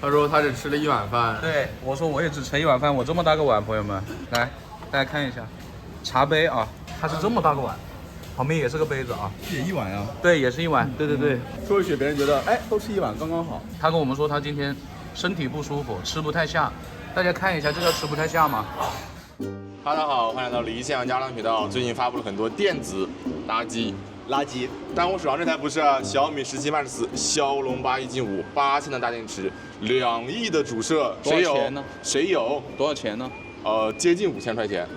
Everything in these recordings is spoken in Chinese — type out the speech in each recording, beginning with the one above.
他說他只吃了1碗飯。对，我说我也只盛1碗饭，我这么大个碗，朋友们，来，大家看一下，茶杯啊，它是这么大个碗，旁边也是个杯子啊，也1碗呀。对，也是1碗，对。说一句，别人觉得哎，都吃1碗刚刚好。他跟我们说他今天身体不舒服，吃不太下，大家看一下，这叫吃不太下吗？大家好，欢迎来到离线家长频道。最近发布了很多電子垃圾，但我手上這台不是小米17 Max 驍龍8158000的大電池，2億的主攝，多少錢呢？誰有？多少錢呢？接近5000塊錢。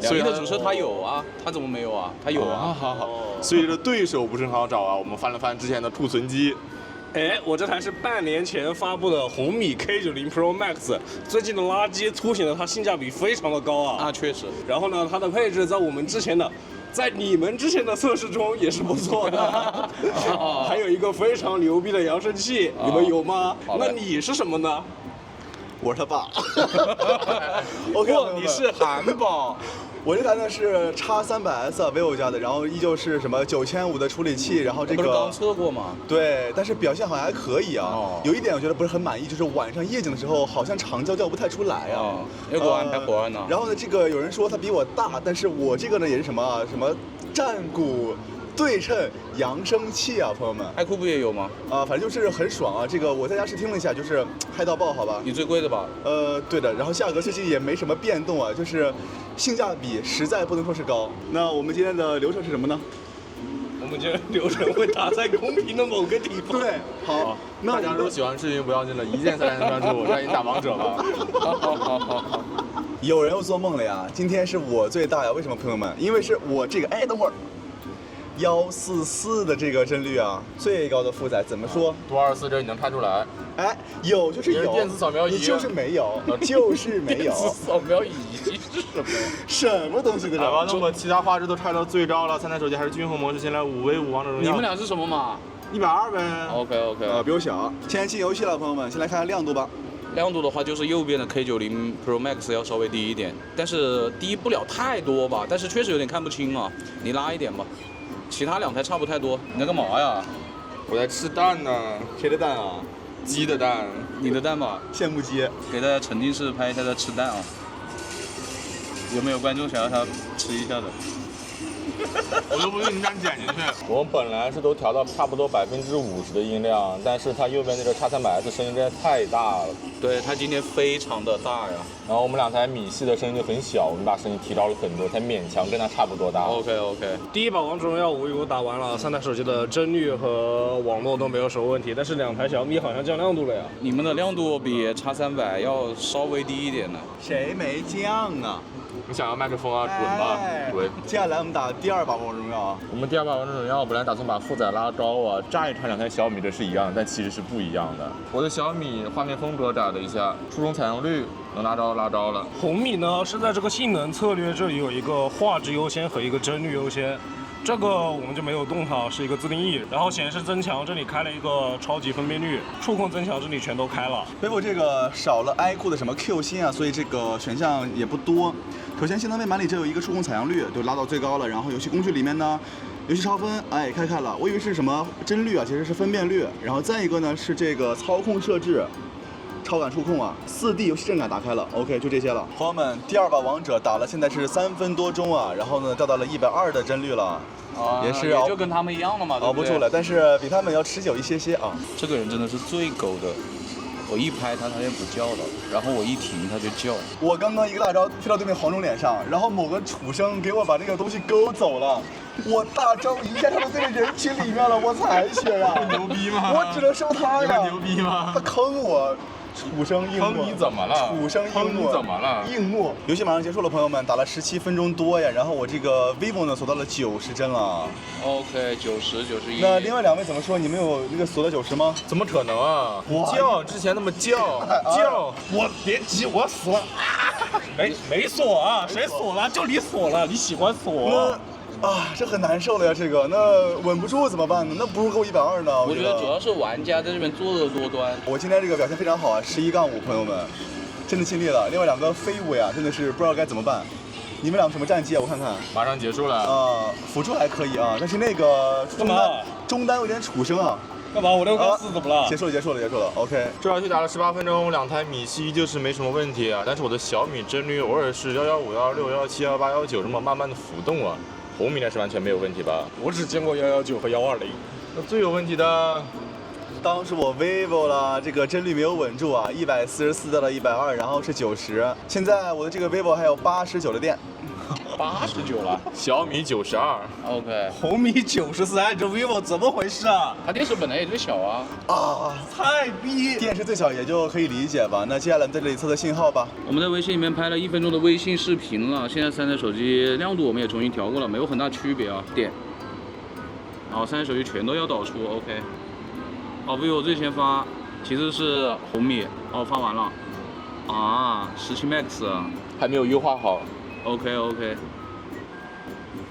2億的主攝他有啊，他怎麼沒有啊？他有啊。好。所以這對手不是很好找啊。我們翻了翻之前的儲存機。哎，我這台是半年前發布的紅米 K90 Pro Max， 最近的垃圾凸顯了它性價比非常的高啊。確實。然後呢，它的配置在你們之前的測試中也是不錯的。還有一個非常牛逼的揚聲器，你們有嗎？那你是什麼呢？我是他爸。OK， 你是韓寶。我這台呢是 X300S vivo 家的，然後依舊是什麼9500的處理器，然後這個不是剛測過嗎？對，但是表現好像還可以啊。有一點我覺得不是很滿意，就是晚上夜景的時候好像長焦調不太出來啊。要給我安排活兒呢。然後呢，這個有人說它比我大，但是我這個呢也是什麼戰鼓對稱揚聲器啊，朋友們。愛酷不也有嗎？反正就是很爽啊。這個我在家試聽了一下，就是嗨到爆，好吧？你最貴的吧？對的。然後價格最近也沒什麼變動啊，就是性價比實在不能說是高。那我們今天的流程是什麼呢？我們今天流程會打在公屏的某個地方。對，好。那大家如果喜歡視頻不要緊了，一鍵3連關注我，讓你打王者吧。好。有人又做夢了呀！今天是我最大呀，為什麼朋友們？因為是我這個，哎，等會兒。144的這個幀率啊，最高的負載怎麼說？讀24這你能看出來？哎，有就是有，電子掃描儀，你就是沒有，就是沒有。電子掃描儀是什麼？什麼東西的？好吧，那麼其他畫質都拆到最高了，3台手機還是均衡模式，先來5v5王者榮耀。你們倆是什麼碼？120唄。OK。比我小。現在進遊戲了，朋友們，先來看看亮度吧。亮度的話，就是右邊的 K90 Pro Max 要稍微低一點，但是低不了太多吧，但是確實有點看不清啊，你拉一點吧。其他2台差不太多。你在幹嘛呀？我在吃蛋呢。誰的蛋啊？雞的蛋。你的蛋吧？羨慕雞。給大家沉浸式拍一下他吃蛋啊！有沒有觀眾想要他吃一下的？我都不用你這樣剪進去。我們本來是都調到差不多50%的音量，但是它右邊那個 X300S 聲音真的太大了。對，它今天非常的大呀。然後我們2台米系的聲音就很小，我們把聲音提高了很多，才勉強跟它差不多大。OK。第一把王者榮耀5v5打完了，3台手機的幀率和網絡都沒有什麼問題，但是2台小米好像降亮度了呀。你們的亮度比 X300要稍微低一點呢。誰沒降啊？你想要麥克風啊？滾吧，滾！接下來我們打第2把王者榮耀。我們第2把王者榮耀本來打算把負載拉高啊，乍一看2台小米的是一樣的，但其實是不一樣的。我的小米畫面風格改了一下，初中採用率能拉高了。紅米呢是在這個性能策略這裡有一個畫質優先和一個幀率優先。這個我們就沒有動它，是一個自定義。然後顯示增強這裡開了一個超級分辨率，觸控增強這裡全都開了。vivo這個少了 iQOO 的什麼 Q 芯啊，所以這個選項也不多。首先性能面板裡只有一個觸控採樣率，就拉到最高了。然後遊戲工具裡面呢，遊戲超分，哎，開了。我以為是什麼幀率啊，其實是分辨率。然後再一個呢是這個操控設置。超感觸控啊，4D 遊戲震感打開了 ，OK 就這些了。朋友們，第2把王者打了，現在是3分多鐘啊，然後呢掉到了120的幀率了，也是也就跟他們一樣了嘛，熬不住了，但是比他們要持久一些啊。這個人真的是最狗的，我一拍他也不叫了，然後我一停他就叫。我剛剛一個大招飛到對面黃忠臉上，然後某個畜生給我把那個東西勾走了，我大招一下跳到對面人群裡面了，我採血呀！牛逼嗎？我只能收他呀！牛逼嗎？他坑我。畜生硬坑你怎麼了？畜生硬你怎麼了？硬默。遊戲馬上結束了，朋友們，打了17分鐘多呀。然後我這個 vivo 呢鎖到了90幀了。OK， 90、91。那另外2位怎麼說？你們有那個鎖到90嗎？怎麼可能啊？叫之前那麼叫。我別急，我鎖了。沒鎖啊？誰鎖了？就你鎖了，你喜歡鎖。這很難受了呀，這個那穩不住怎麼辦呢？那不如夠120呢。我覺得主要是玩家在這邊做的多端。我今天這個表現非常好啊，11-5，朋友們，真的盡力了。另外2個飛舞呀，真的是不知道該怎麼辦。你們倆什麼戰績啊？我看看。馬上結束了。輔助還可以啊，但是那個中單有點畜生啊。幹嘛？我6.4怎麼了？结束了。OK。这道题打了18分鐘，2台米系依舊是沒什麼問題啊，但是我的小米真驢偶爾是115、116、117、118、119這麼慢慢的浮動啊。紅米呢是完全沒有問題吧？我只見過119和120。那最有問題的，當時我 vivo 了，這個真驢沒有穩住啊，144到了120，然後是90。現在我的這個 vivo 還有89的電。89了，小米92。OK。紅米93，這 vivo 怎麼回事啊？它電池本來也最小啊。太逼！電池最小也就可以理解吧。那接下來在這裡測測信號吧。我們在微信裡面拍了1分鐘的微信視頻了，現在3台手機亮度我們也重新調過了，沒有很大區別啊。點。然後3台手機全都要導出 ，OK。vivo 最先發其實是紅米，發完了。17 Max 還沒有優化好。OK，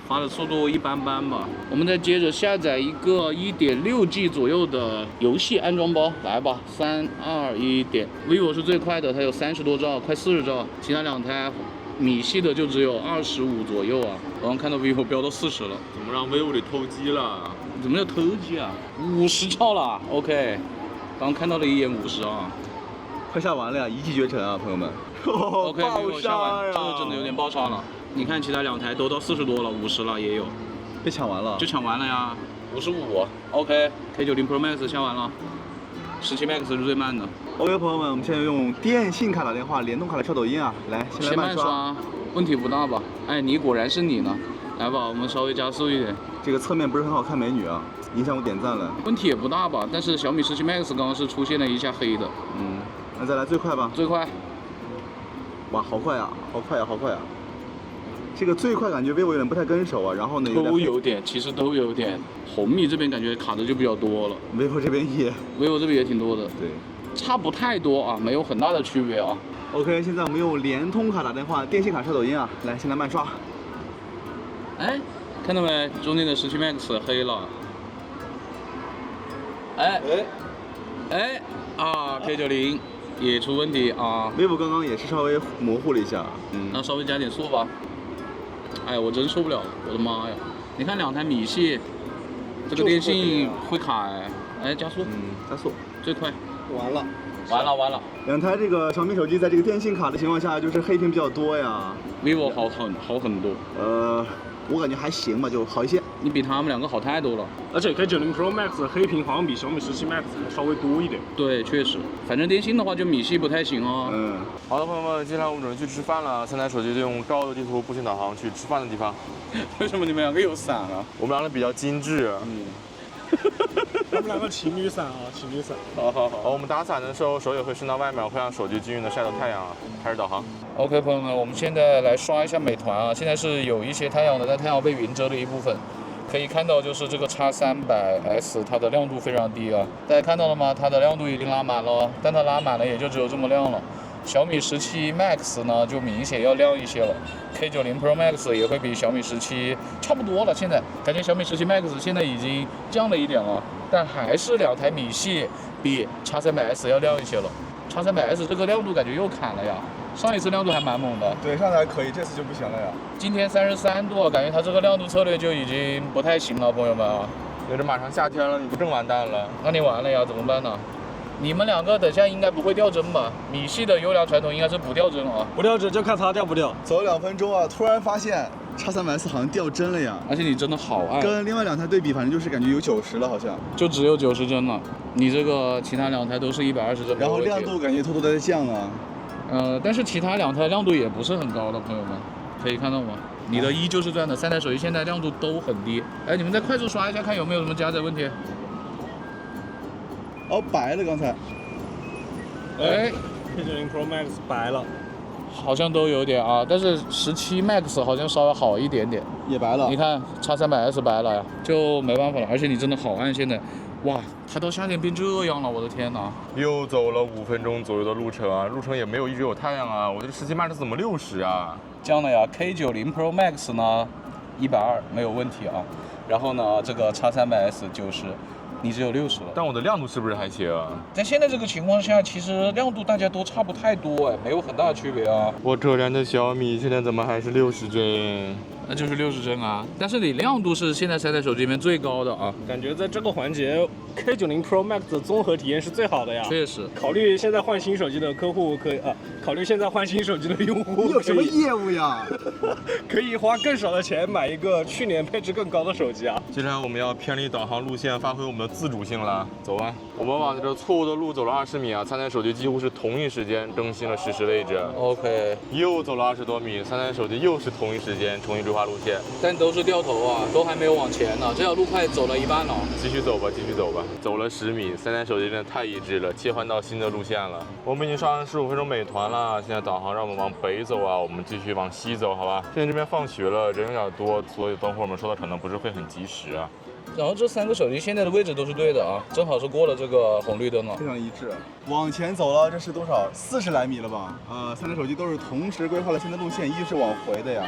發的速度一般般吧。我們再接着下載一個1.6G 左右的遊戲安裝包，來吧，3、2、1點。vivo 是最快的，它有30多兆，快40兆。其他2台米系的就只有25左右啊。我剛看到 vivo 飆到40了，怎麼讓 vivo 給偷雞了？怎麼叫偷雞啊？50兆了 ，OK。剛看到了一眼50啊。快下完了呀，一骑絕塵啊，朋友們。OK， 爆殺呀！這個真的有點爆炸了。你看其他2台都到40多了，50了也有。被搶完了。就搶完了呀，55。OK，K90 Pro Max 下完了，17 Max 是最慢的。OK， 朋友们，我们现在用電信卡打電話，聯動卡來刷抖音啊。來，先來慢刷。問題不大吧？哎，你果然是你呢。來吧，我們稍微加速一點。這個側面不是很好看美女啊，影響我點讚了。問題也不大吧？但是小米17 Max 剛剛是出現了一下黑的。那再來最快吧。最快。哇，好快啊！這個最快感覺 vivo 有點不太跟手啊，然後呢都有點，其實都有點。紅米這邊感覺卡的就比較多了。vivo 這邊也挺多的。對，差不太多啊，沒有很大的區別啊。OK， 現在我們用聯通卡打電話，電信卡刷抖音啊。來，現在慢刷。哎，看到沒？中間的17 Max 黑了。K90 也出問題啊。vivo 剛剛也是稍微模糊了一下。那稍微加點速吧。哎，我真受不了了，我的媽呀！你看2台米系，這個電信會卡哎，加速。加速。最快。完了。2台這個小米手機在這個電信卡的情況下，就是黑屏比較多呀。vivo 好很多。我感覺還行吧，就好一些。你比他們2個好太多了。而且 K90 Pro Max 黑屏好像比小米17 Max 稍微多一點。對，確實。反正電信的話就米系不太行哦。好的，朋友們，接下來我們準備去吃飯了。3台手機就用高德地圖步行導航去吃飯的地方。為什麼你們2個有傘啊？我們2個比較精緻。我們2個情侶傘啊，情侶傘。好，我們打傘的時候手也會伸到外面，會讓手機均勻的曬到太陽啊。開始導航。OK， 朋友們，我們現在來刷一下美團啊。現在是有一些太陽的，但太陽被雲遮了一部分。可以看到，就是這個 X300S 它的亮度非常低啊。大家看到了嗎？它的亮度已經拉滿了，但它拉滿了也就只有這麼亮了。小米17 Max 呢就明顯要亮一些了。K90 Pro Max 也會比小米17差不多了。現在感覺小米17 Max 現在已經降了一點了，但還是2台米系比 X300S 要亮一些了。X300S 這個亮度感覺又砍了呀。上一次亮度還蠻猛的，對，上次還可以，這次就不行了呀。今天33度，感覺它這個亮度策略就已經不太行了，朋友們啊。因為這馬上夏天了，你不更完蛋了？那你完了呀，怎麼辦呢？你們2個等下應該不會掉幀吧？米系的優良傳統應該是不掉幀啊。不掉幀就看它掉不掉。走了2分鐘啊，突然發現 X300S 好像掉幀了呀。而且你真的好愛。跟另外2台對比，反正就是感覺有90了，好像。就只有90幀了，你這個其他2台都是120幀。然後亮度感覺偷偷在降啊。但是其他2台亮度也不是很高的，朋友們，可以看到嗎？你的依舊是這樣的，3台手機現在亮度都很低。哎，你們再快速刷一下，看有沒有什麼加載問題。白了剛才。K90 Pro Max 白了，好像都有點啊，但是17 Max 好像稍微好一點點。也白了。你看 X300S 白了呀，就沒辦法了。而且你真的好暗，現在。哇，它到夏天變這樣了，我的天哪！又走了5分鐘左右的路程啊，路程也沒有一直有太陽啊，我這個17 Max 怎麼60啊？降了呀 ，K90 Pro Max 呢120沒有問題啊，然後呢這個 X300S 90，你只有60了。但我的亮度是不是還行啊？在現在這個情況下，其實亮度大家都差不太多哎，沒有很大的區別啊。我這輛的小米現在怎麼還是60幀？那就是60帧啊。但是你亮度是现在3台手机里面最高的啊。感觉在这个环节 ，K90 Pro Max 的综合体验是最好的呀。确实。考虑现在换新手机的客户可以考虑现在换新手机的用户。你有什么业务呀？可以花更少的钱买一个去年配置更高的手机啊。接下来我们要偏离导航路线，发挥我们的自主性了。走吧，我们往这错误的路走了20米啊，3台手机几乎是同一时间更新了实时位置。OK。又走了20多米，3台手机又是同一时间重新规划路線，但都是掉头啊，都還沒有往前呢。這條路快走了一半了。繼續走吧，繼續走吧。走了10米，3台手機真的太一致了，切換到新的路線了。我們已經刷完15分鐘美團了，現在導航讓我們往北走啊，我們繼續往西走，好吧？現在這邊放學了，人有點多，所以等會我們說的可能不是會很及時啊。然後這3個手機現在的位置都是對的啊，正好是過了這個紅綠燈了，非常一致。往前走了，這是多少？40來米了吧？3台手機都是同時規劃了新的路線，一直是往回的呀。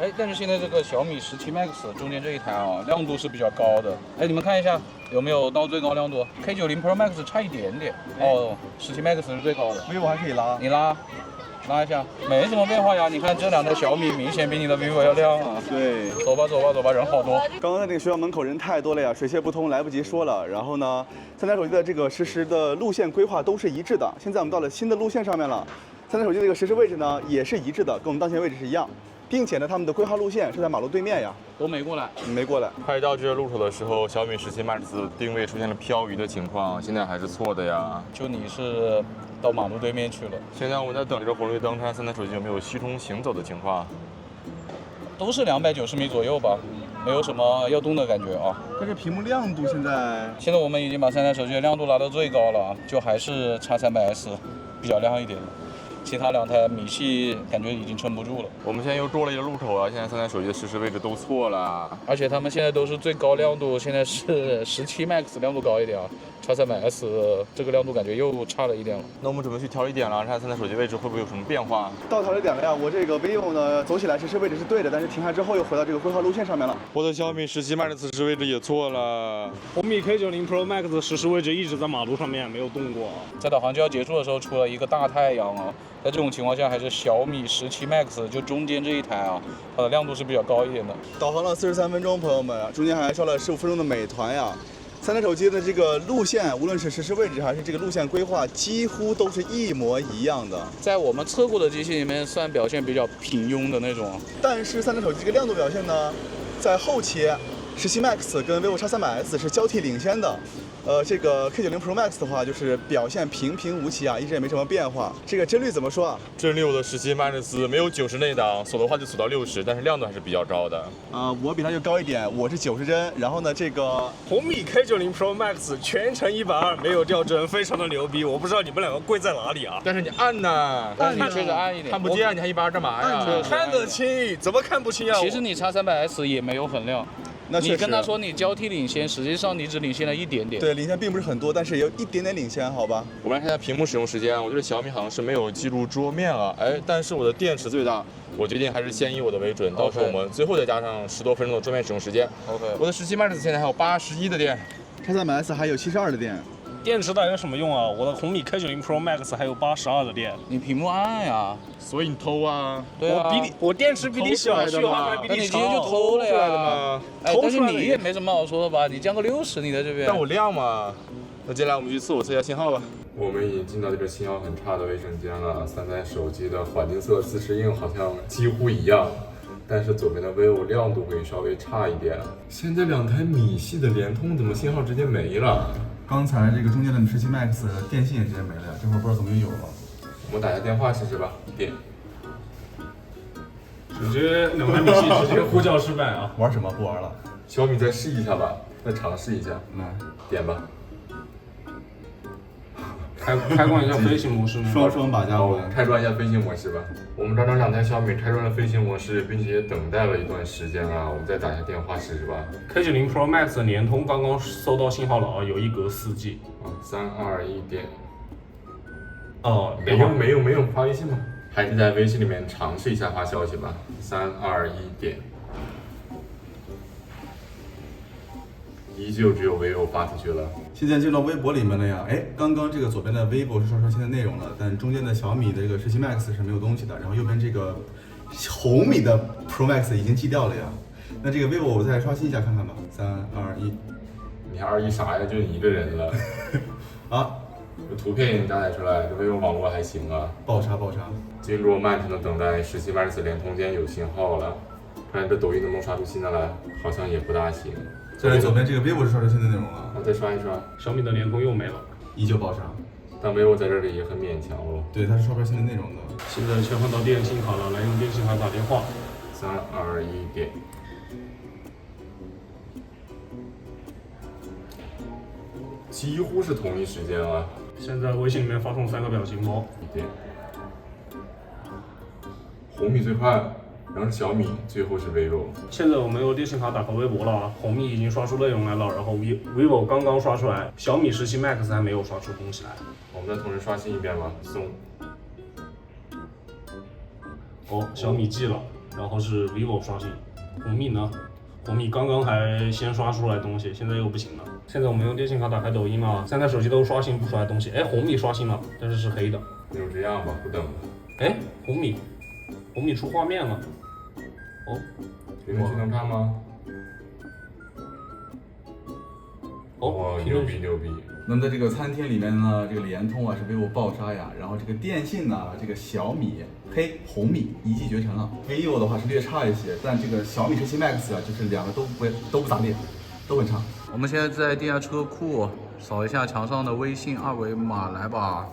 哎，但是現在這個小米17 Max 中間這一台啊，亮度是比較高的。哎，你們看一下有沒有到最高亮度 ？K90 Pro Max 差一點點。哦，17 Max 是最高的。vivo 還可以拉。你拉一下，沒什麼變化呀。你看這兩台小米明顯比你的 vivo 要亮啊。對，走吧走吧走吧，人好多。剛剛在這個學校門口人太多了呀，水泄不通，來不及說了。然後呢，3台手機的這個實時的路線規劃都是一致的。現在我們到了新的路線上面了，3台手機的這個實時位置呢也是一致的，跟我們當前位置是一樣，並且呢，他們的規劃路線是在馬路對面呀。都沒過來，沒過來。快到這個路口的時候，小米17 Max 定位出現了漂移的情況，現在還是錯的呀。就你是到馬路對面去了。現在我們在等這個紅綠燈，看3台手機有沒有虛通行走的情況。都是290米左右吧，沒有什麼要動的感覺啊。但是屏幕亮度現在我們已經把3台手機的亮度拉到最高了，就還是 X300S 比較亮一點。其他2台米系感覺已經撐不住了。我們現在又過了一個路口啊，現在3台手機的實時位置都錯了。而且他們現在都是最高亮度，現在是17 Max 亮度高一點啊。X300S 這個亮度感覺又差了一點了。那我們準備去調一點了，看3台手機位置會不會有什麼變化？到調一點了呀，我這個 vivo 呢走起來實時位置是對的，但是停下之後又回到這個規劃路線上面了。我的小米17 Max 實時位置也錯了。紅米 K90 Pro Max 的實時位置一直在馬路上面，沒有動過。在導航就要結束的時候出了一個大太陽啊，在這種情況下還是小米17 Max 就中間這一台啊，它的亮度是比較高一點的。導航了43分鐘，朋友們，中間還刷了15分鐘的美團呀。3台手機的這個路線，無論是實時位置還是這個路線規劃，幾乎都是一模一樣的。在我們測過的機器裡面，算表現比較平庸的那種。但是3台手機這個亮度表現呢，在後期17 Max 跟 vivo X300S 是交替領先的。這個 K90 Pro Max 的話，就是表現平平無奇啊，一直也沒什麼變化。這個幀率怎麼說啊？幀率我的17 Max 沒有90內檔，鎖的話就鎖到60，但是亮度還是比較高的。我比它就高一點，我是90幀。然後呢，這個紅米 K90 Pro Max 全程120，沒有掉幀，非常的牛逼。我不知道你們兩個貴在哪裡啊？但是你暗吶，但你確實暗一點，看不見，你還120幹嘛呀？看得清，怎麼看不清啊？其實你 X300S 也沒有很亮。你跟他說你交替領先，實際上你只領先了一點點。對，領先並不是很多，但是也有一點點領先，好吧？我們來看一下屏幕使用時間，我覺得小米好像是沒有記錄桌面啊，哎，但是我的電池最大，我決定還是先以我的為準，到時候我們最後再加上10多分鐘的桌面使用時間。OK。我的17 Max 現在還有81的電，X300S 還有72的電。電池帶有什麼用啊？我的紅米 K90 Pro Max 還有82的電。你屏幕暗呀，所以你偷啊？對啊，我電池比你小，續航還比你長。那你直接就偷了呀？哎，但是你也沒什麼好說的吧？你降個60，你在這邊。但我亮嘛。那接下來我們去測一下信號吧。我們已經進到這個信號很差的衛生間了。3台手機的環境色自適應好像幾乎一樣，但是左邊的 vivo 亮度會稍微差一點。現在2台米系的聯通怎麼信號直接沒了？剛才這個中間的17 Max 電信也直接沒了呀，這會兒不知道怎麼又有了。我們打下電話試試吧。點。直接2台米系直接呼叫失敗啊！玩什麼？不玩了。小米再試一下吧，再嘗試一下。來，點吧。開關一下飛行模式嗎？雙把家伙，開關一下飛行模式吧。我們整整2台小米開關了飛行模式，並且也等待了一段時間啊。我們再打下電話試試吧。K90 Pro Max 的聯通剛剛收到信號了啊，有1格4G。3、2、1點。哦，沒有發微信嗎？還是在微信裡面嘗試一下發消息吧。3、2、1點。依舊只有 vivo 發出去了。現在進到微博裡面了呀。哎，剛剛這個左邊的 vivo 是刷新的內容了，但中間的小米的這個17 Max 是沒有東西的。然後右邊這個紅米的 Pro Max 已经寄掉了呀。那这个 vivo 我再刷新一下看看吧。3、2、1，你还2、1啥呀？就你一个人了。啊，这图片已经加载出来，这 vivo 网络还行啊。爆杀！经过漫长的等待，17 Max 联通间有信号了。看这抖音能不能刷出新的来？好像也不大行。这里左边这个 vivo 是刷出新的内容了。我再刷一刷。小米的联通又没了，依旧爆杀。但 vivo 在这里也很勉强哦。对，它是刷不出新的内容的。现在切换到电信卡了，来用电信卡打电话。3、2、1点。几乎是同一时间啊！现在微信里面发送3个表情包。1点。红米最快，然后是小米，最后是 vivo。现在我们用电信卡打开微博了啊，红米已经刷出内容来了，然后 vivo 刚刚刷出来，小米17 Max 还没有刷出东西来。我们再同时刷新一遍吧，送。哦，小米寄了，然后是 vivo 刷新，红米呢？红米刚刚还先刷出来东西，现在又不行了。现在我们用电信卡打开抖音嘛，3台手机都刷新不出来东西。哎，红米刷新了，但是是黑的。那就这样吧，不等了。哎，红米出画面了。哦，评论区能看吗？哦，牛逼！那么在这个餐厅里面呢，这个联通啊是 vivo 爆杀呀，然后这个电信呢，这个小米、红米一骑绝尘了。vivo 的话是略差一些，但这个小米17 Max 啊，就是两个都不咋地，都很差。我们现在在地下车库扫一下墙上的微信二维码，来吧，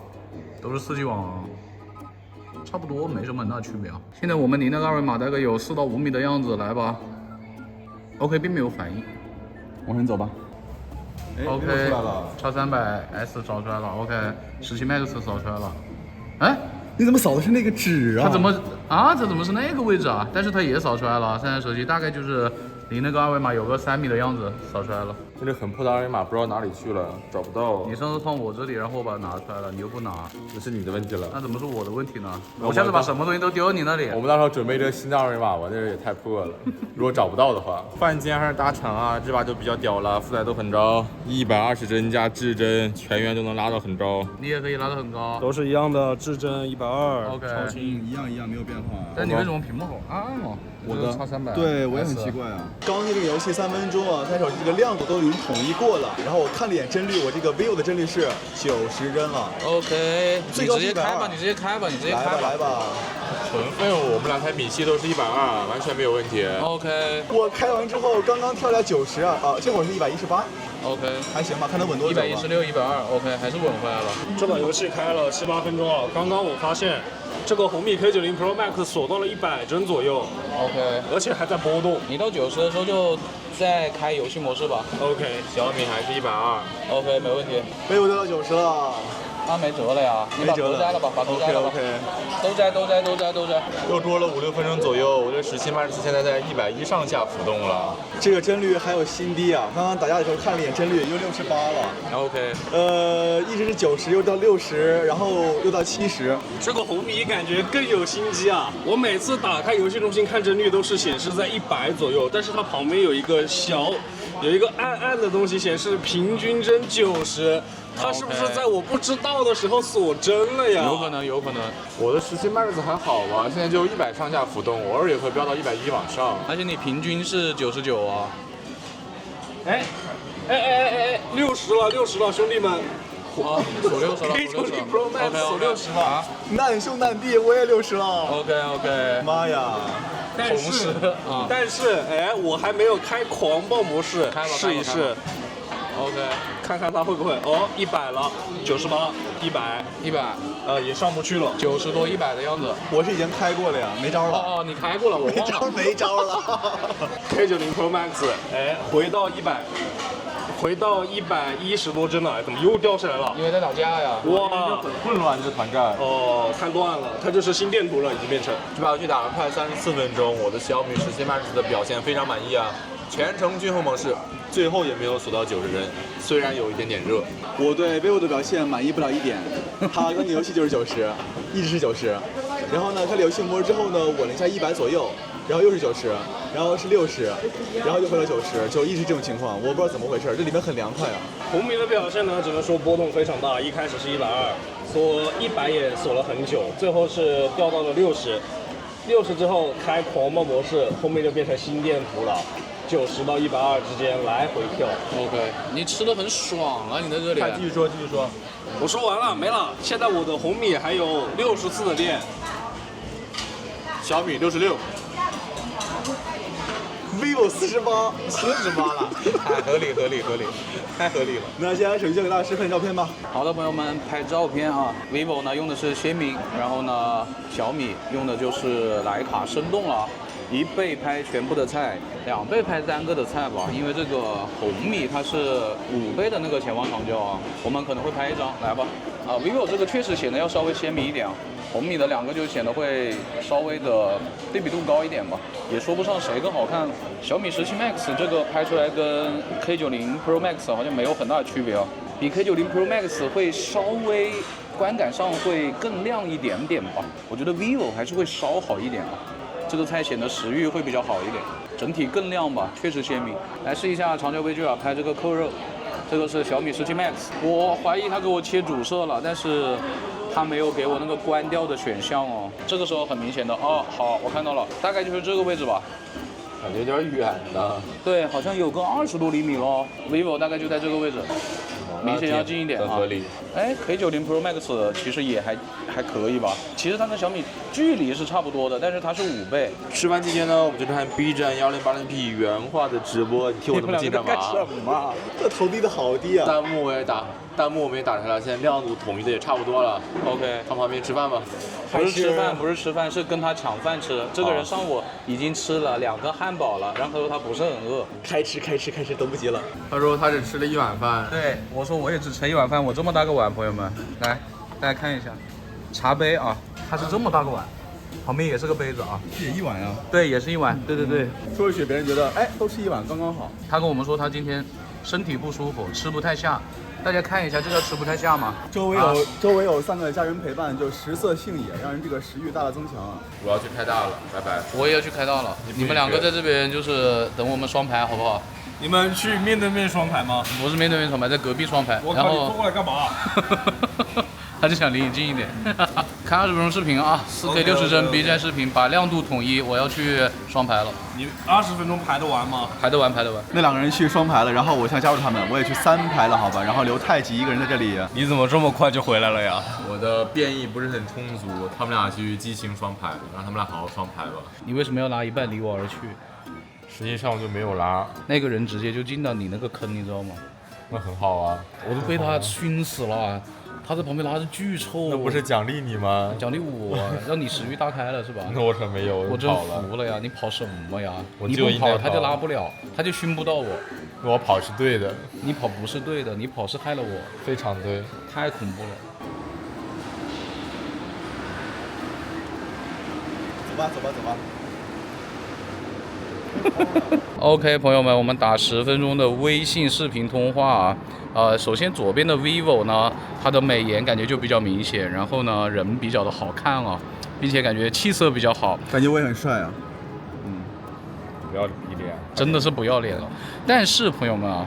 都是4G 网，差不多没什么很大区别啊。现在我们离那个二维码大概有4到5米的样子，来吧。OK， 并没有反应，往前走吧。OK， 出来了X300S 找出来了 ，OK，17 Max 扫出来了。哎，你怎么扫的是那个纸啊？它怎么是那個位置啊？但是它也掃出来了，现在手机大概就是离那個二維碼有個3米的樣子，掃出來了。這很破的二維碼不知道哪裡去了，找不到。你上次放我這裡，然後我把它拿出來了，你又不拿，那是你的問題了。那怎麼是我的問題呢？我下次把什麼東西都丟你那裡。我們到時候準備這個新的二維碼吧，那也太破了。如果找不到的話，發現今天還是大廠啊，這把就比較屌了，負載都很高，120幀加至臻，全員都能拉到很高。你也可以拉得很高。都是一樣的，至臻120。OK。超輕，一樣沒有變化。但你為什麼屏幕好暗哦？我的X300。對，我也很奇怪啊。剛剛這個遊戲3分鐘啊，它手機這個亮度都已經統一過了。然後我看了一眼幀率，我這個 vivo 的幀率是90幀了。OK，你直接開吧，你直接開吧，你直接開吧。來吧。純分我們兩台米系都是120，完全沒有問題。OK。我開完之後，剛剛跳了90啊，這會兒是118。OK，還行吧，看它穩多久吧。116、120，OK，還是穩回來了。這把遊戲開了7、8分鐘了，剛剛我發現這個紅米 K90 Pro Max 鎖到了100幀左右。OK，而且還在波動。你到90的時候就再開遊戲模式吧。OK，小米還是120。OK，沒問題。vivo都到90了。那沒轍了呀，你把頭摘了吧，把頭摘了吧。都摘。又多了5、6分鐘左右，我這17 Max 現在在110上下浮動了。這個幀率還有新低啊！剛剛打架的時候看了一眼幀率，又68了。OK。一直是90，又到60，然後又到70。這個紅米感覺更有心機啊！我每次打開遊戲中心看幀率都是顯示在100左右，但是它旁邊有一個暗暗的東西顯示平均幀90。它是不是在我不知道的時候鎖幀了呀？有可能。我的17 Max 還好吧，現在就100上下浮動，偶爾也會飆到110往上。而且你平均是99啊。哎，60了，兄弟們！啊，鎖60了。K90 Pro Max 鎖60了。難兄難弟，我也60了。OK。媽呀！但是，哎，我還沒有開狂暴模式，試一試。OK，看看它會不會哦，100了，98、100，也上不去了，90多100的樣子。我是已經開過了呀，沒招了。哦，你開過了，我忘了。沒招了。K90 Pro Max，哎，回到110多幀了，怎麼又掉下來了？因為在打架呀。哇，很混亂這團戰。哦，太亂了，它就是心電圖了，已經變成。這把遊戲打了快34分鐘，我的小米17 Max 的表現非常滿意啊，全程均衡模式。最後也沒有鎖到90幀，雖然有一點點熱。我對 vivo 的表現滿意不了一點，它那個遊戲就是90，一直是90。然後呢，開了遊戲模式之後呢，穩了一下100左右，然後又是90，然後是60，然後又回到90，就一直這種情況，我不知道怎麼回事，這裡面很涼快啊。紅米的表現呢，只能說波動非常大，一開始是120，鎖100也鎖了很久，最後是掉到了60。60之後開狂暴模式，後面就變成心電圖了，90到120之間來回跳。OK， 你吃的很爽啊，你在这里。继续说。我说完了，没了。现在我的红米还有64的电，小米66。vivo 48了，太合理，太合理了。那现在手机就给大家示范照片吧。好的，朋友们，拍照片啊 ，vivo 呢用的是鲜明，然后呢小米用的就是徕卡生动了，1倍拍全部的菜，2倍拍单个的菜吧，因为这个红米它是5倍的那个潜望长焦啊，我们可能会拍一张，来吧。vivo 这个确實顯得要稍微鮮明一點啊，紅米的2個就顯得會稍微的對比度高一點吧，也說不上誰更好看。小米17 Max 這個拍出來跟 K90 Pro Max 好像沒有很大的區別啊，比 K90 Pro Max 會稍微觀感上會更亮一點點吧，我覺得 vivo 還是會稍好一點啊。這個菜顯得食慾會比較好一點，整體更亮吧，確實鮮明。來試一下長焦微距啊，拍這個扣肉。這個是小米17 Max， 我懷疑他給我切主攝了，但是他沒有給我那個關掉的選項哦。這個時候很明顯的哦，好，我看到了，大概就是這個位置吧。感覺有點遠呢。對，好像有個20多厘米咯。vivo 大概就在這個位置，明顯要近一點啊。合理。哎 ，K90 Pro Max 其實也還可以吧。其實它跟小米距離是差不多的，但是它是5倍。吃完期間呢，我們就看 B 站1080P 原畫的直播，你替我這麼近幹嘛？幹什麼？這頭低的好低啊！彈幕我們也打開了，現在亮度統一的也差不多了。OK， 上旁邊吃飯吧。不是吃飯，是跟他搶飯吃。這個人上午已經吃了2個漢堡了，然後他說他不是很餓。開吃，等不及了。他說他只吃了1碗飯。對，我說我也只吃1碗飯，我這麼大個碗，朋友們，來，大家看一下，茶杯啊，它是這麼大個碗，旁邊也是個杯子啊。也1碗啊？對，也是1碗。對。說出去別人覺得，哎，都吃1碗剛剛好。他跟我們說他今天身體不舒服，吃不太下。大家看一下，這叫吃不太下嗎？周圍有3個家人陪伴，就食色性也，讓人這個食慾大大增強啊！我要去開大了，拜拜。我也要去開大了。你們2個在這邊就是等我們雙排，好不好？你們去面對面雙排嗎？不是面對面雙排，在隔壁雙排。我靠，你坐過來幹嘛？他就想離你近一點。看20分鐘視頻啊，4K 60幀 B 站視頻，把亮度統一。我要去雙排了。你20分鐘排得完嗎？排得完。那2個人去雙排了，然後我想加入他們，我也去3排了，好吧？然後留太極一個人在這裡。你怎麼這麼快就回來了呀？我的變異不是很充足，他們倆去激情雙排，讓他們倆好好雙排吧。你為什麼要拉一半離我而去？實際上我就沒有拉。那個人直接就進到你那個坑，你知道嗎？那很好啊，我都被他燻死了。他在旁邊拉着巨臭，那不是獎勵你嗎？獎勵我，讓你食慾大開了是吧？那我可沒有，我真服了呀！你跑什麼呀？你不跑他就拉不了，他就燻不到我。我跑是對的，你跑不是對的，你跑是害了我。非常對，太恐怖了。走吧。OK， 朋友們，我們打10分鐘的微信視頻通話啊。首先左邊的 vivo 呢，它的美顏感覺就比較明顯，然後呢人比較的好看啊，並且感覺氣色比較好，感覺我也很帥啊。不要臉，真的是不要臉了。但是朋友們啊，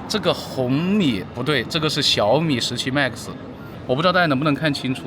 這個紅米不對，這個是小米17 Max， 我不知道大家能不能看清楚。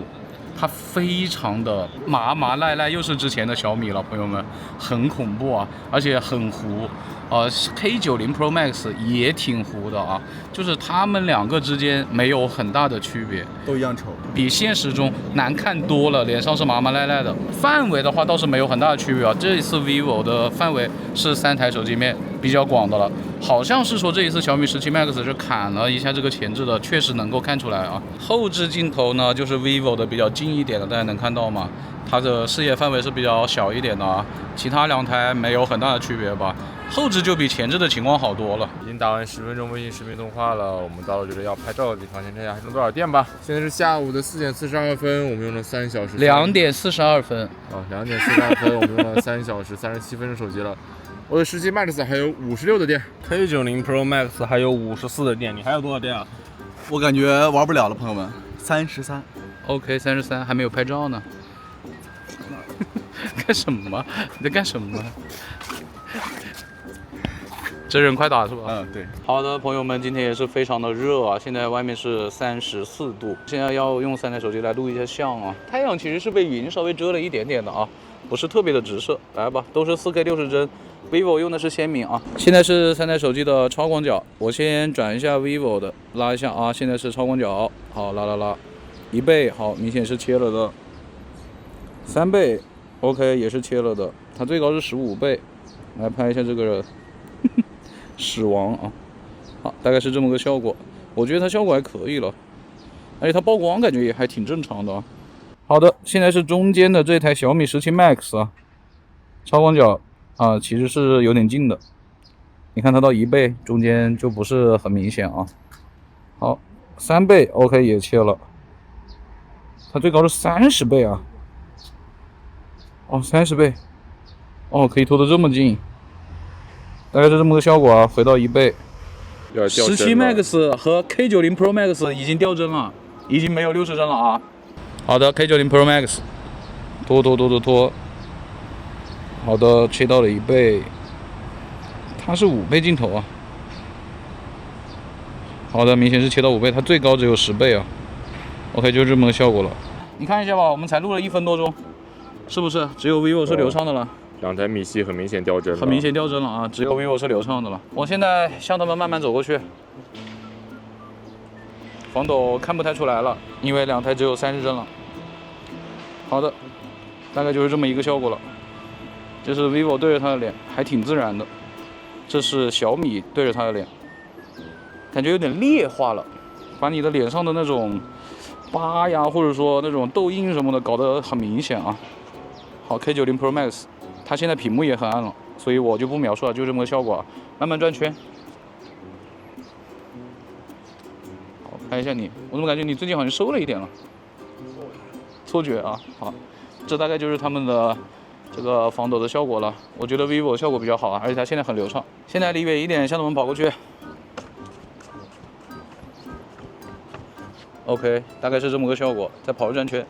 它非常的麻麻賴賴，又是之前的小米了，朋友們，很恐怖啊，而且很糊。K90 Pro Max 也挺糊的啊，就是他們2個之間沒有很大的區別，都一樣醜，比現實中難看多了，臉上是麻麻賴賴的。範圍的話倒是沒有很大的區別啊，這一次 vivo 的範圍是3台手機面比較廣的了，好像是說這一次小米17 Max 是砍了一下這個前置的，確實能夠看出來啊。後置鏡頭呢，就是 vivo 的比較近一點的，大家能看到嗎？它的視野範圍是比較小一點的啊，其他2台沒有很大的區別吧。後置就比前置的情況好多了。已經打完10分鐘微信視頻通話了，我們到了這個要拍照的地方，先看一下還剩多少電吧。現在是下午的4點42分，我們用了3小時。2點42分。2點42分，我們用了3小時37分鐘手機了。我的17 Max 還有56的電，K90 Pro Max 還有54的電，你還有多少電啊？我感覺玩不了了，朋友們，33。OK， 33，還沒有拍照呢。幹什麼？你在幹什麼？真人快打是吧？嗯，对。好的，朋友们，今天也是非常的热啊，现在外面是34度，现在要用3台手机来录一下像啊。太陽其實是被雲稍微遮了一點點的啊，不是特別的直射。來吧，都是4K 60幀 ，vivo 用的是鮮明啊。現在是3台手機的超廣角，我先轉一下 vivo 的，拉一下啊，現在是超廣角，好拉，1倍，好，明顯是切了的。3倍 ，OK 也是切了的，它最高是15倍，來拍一下這個人。死亡啊，好，大概是這麼個效果。我覺得它效果還可以了，而且它曝光感覺也還挺正常的啊。好的，現在是中間的這台小米17 Max 啊，超廣角啊，其實是有點近的。你看它到1倍，中間就不是很明顯啊。好，3倍 OK 也切了，它最高是30倍啊。哦，30倍，哦，可以拖得這麼近。大概是這麼個效果啊，回到1倍。17 Max 和 K90 Pro Max 已經掉幀了，已經沒有60幀了啊。好的 ，K90 Pro Max， 拖。好的，切到了1倍，它是5倍鏡頭啊。好的，明顯是切到5倍，它最高只有10倍啊。OK， 就這麼個效果了。你看一下吧，我們才錄了1分多鐘，是不是？只有 vivo 是流暢的了。2台米系很明顯掉幀了，很明顯掉幀了啊！只有 vivo 是流暢的了。我現在向他們慢慢走過去，防抖看不太出來了，因為2台只有30幀了。好的，大概就是這麼一個效果了。這是 vivo 對着他的臉，還挺自然的。這是小米對着他的臉，感覺有點劣化了，把你的臉上的那種疤呀，或者說那種痘印什麼的搞得很明顯啊。好 ，K90 Pro Max。它現在屏幕也很暗了，所以我就不描述了，就這麼個效果啊。慢慢轉圈。好，看一下你，我怎麼感覺你最近好像瘦了一點了？錯覺啊。好，這大概就是他們的這個防抖的效果了。我覺得 vivo 效果比較好啊，而且它現在很流暢。現在離遠一點，向他們跑過去。OK， 大概是這麼個效果，再跑一轉圈。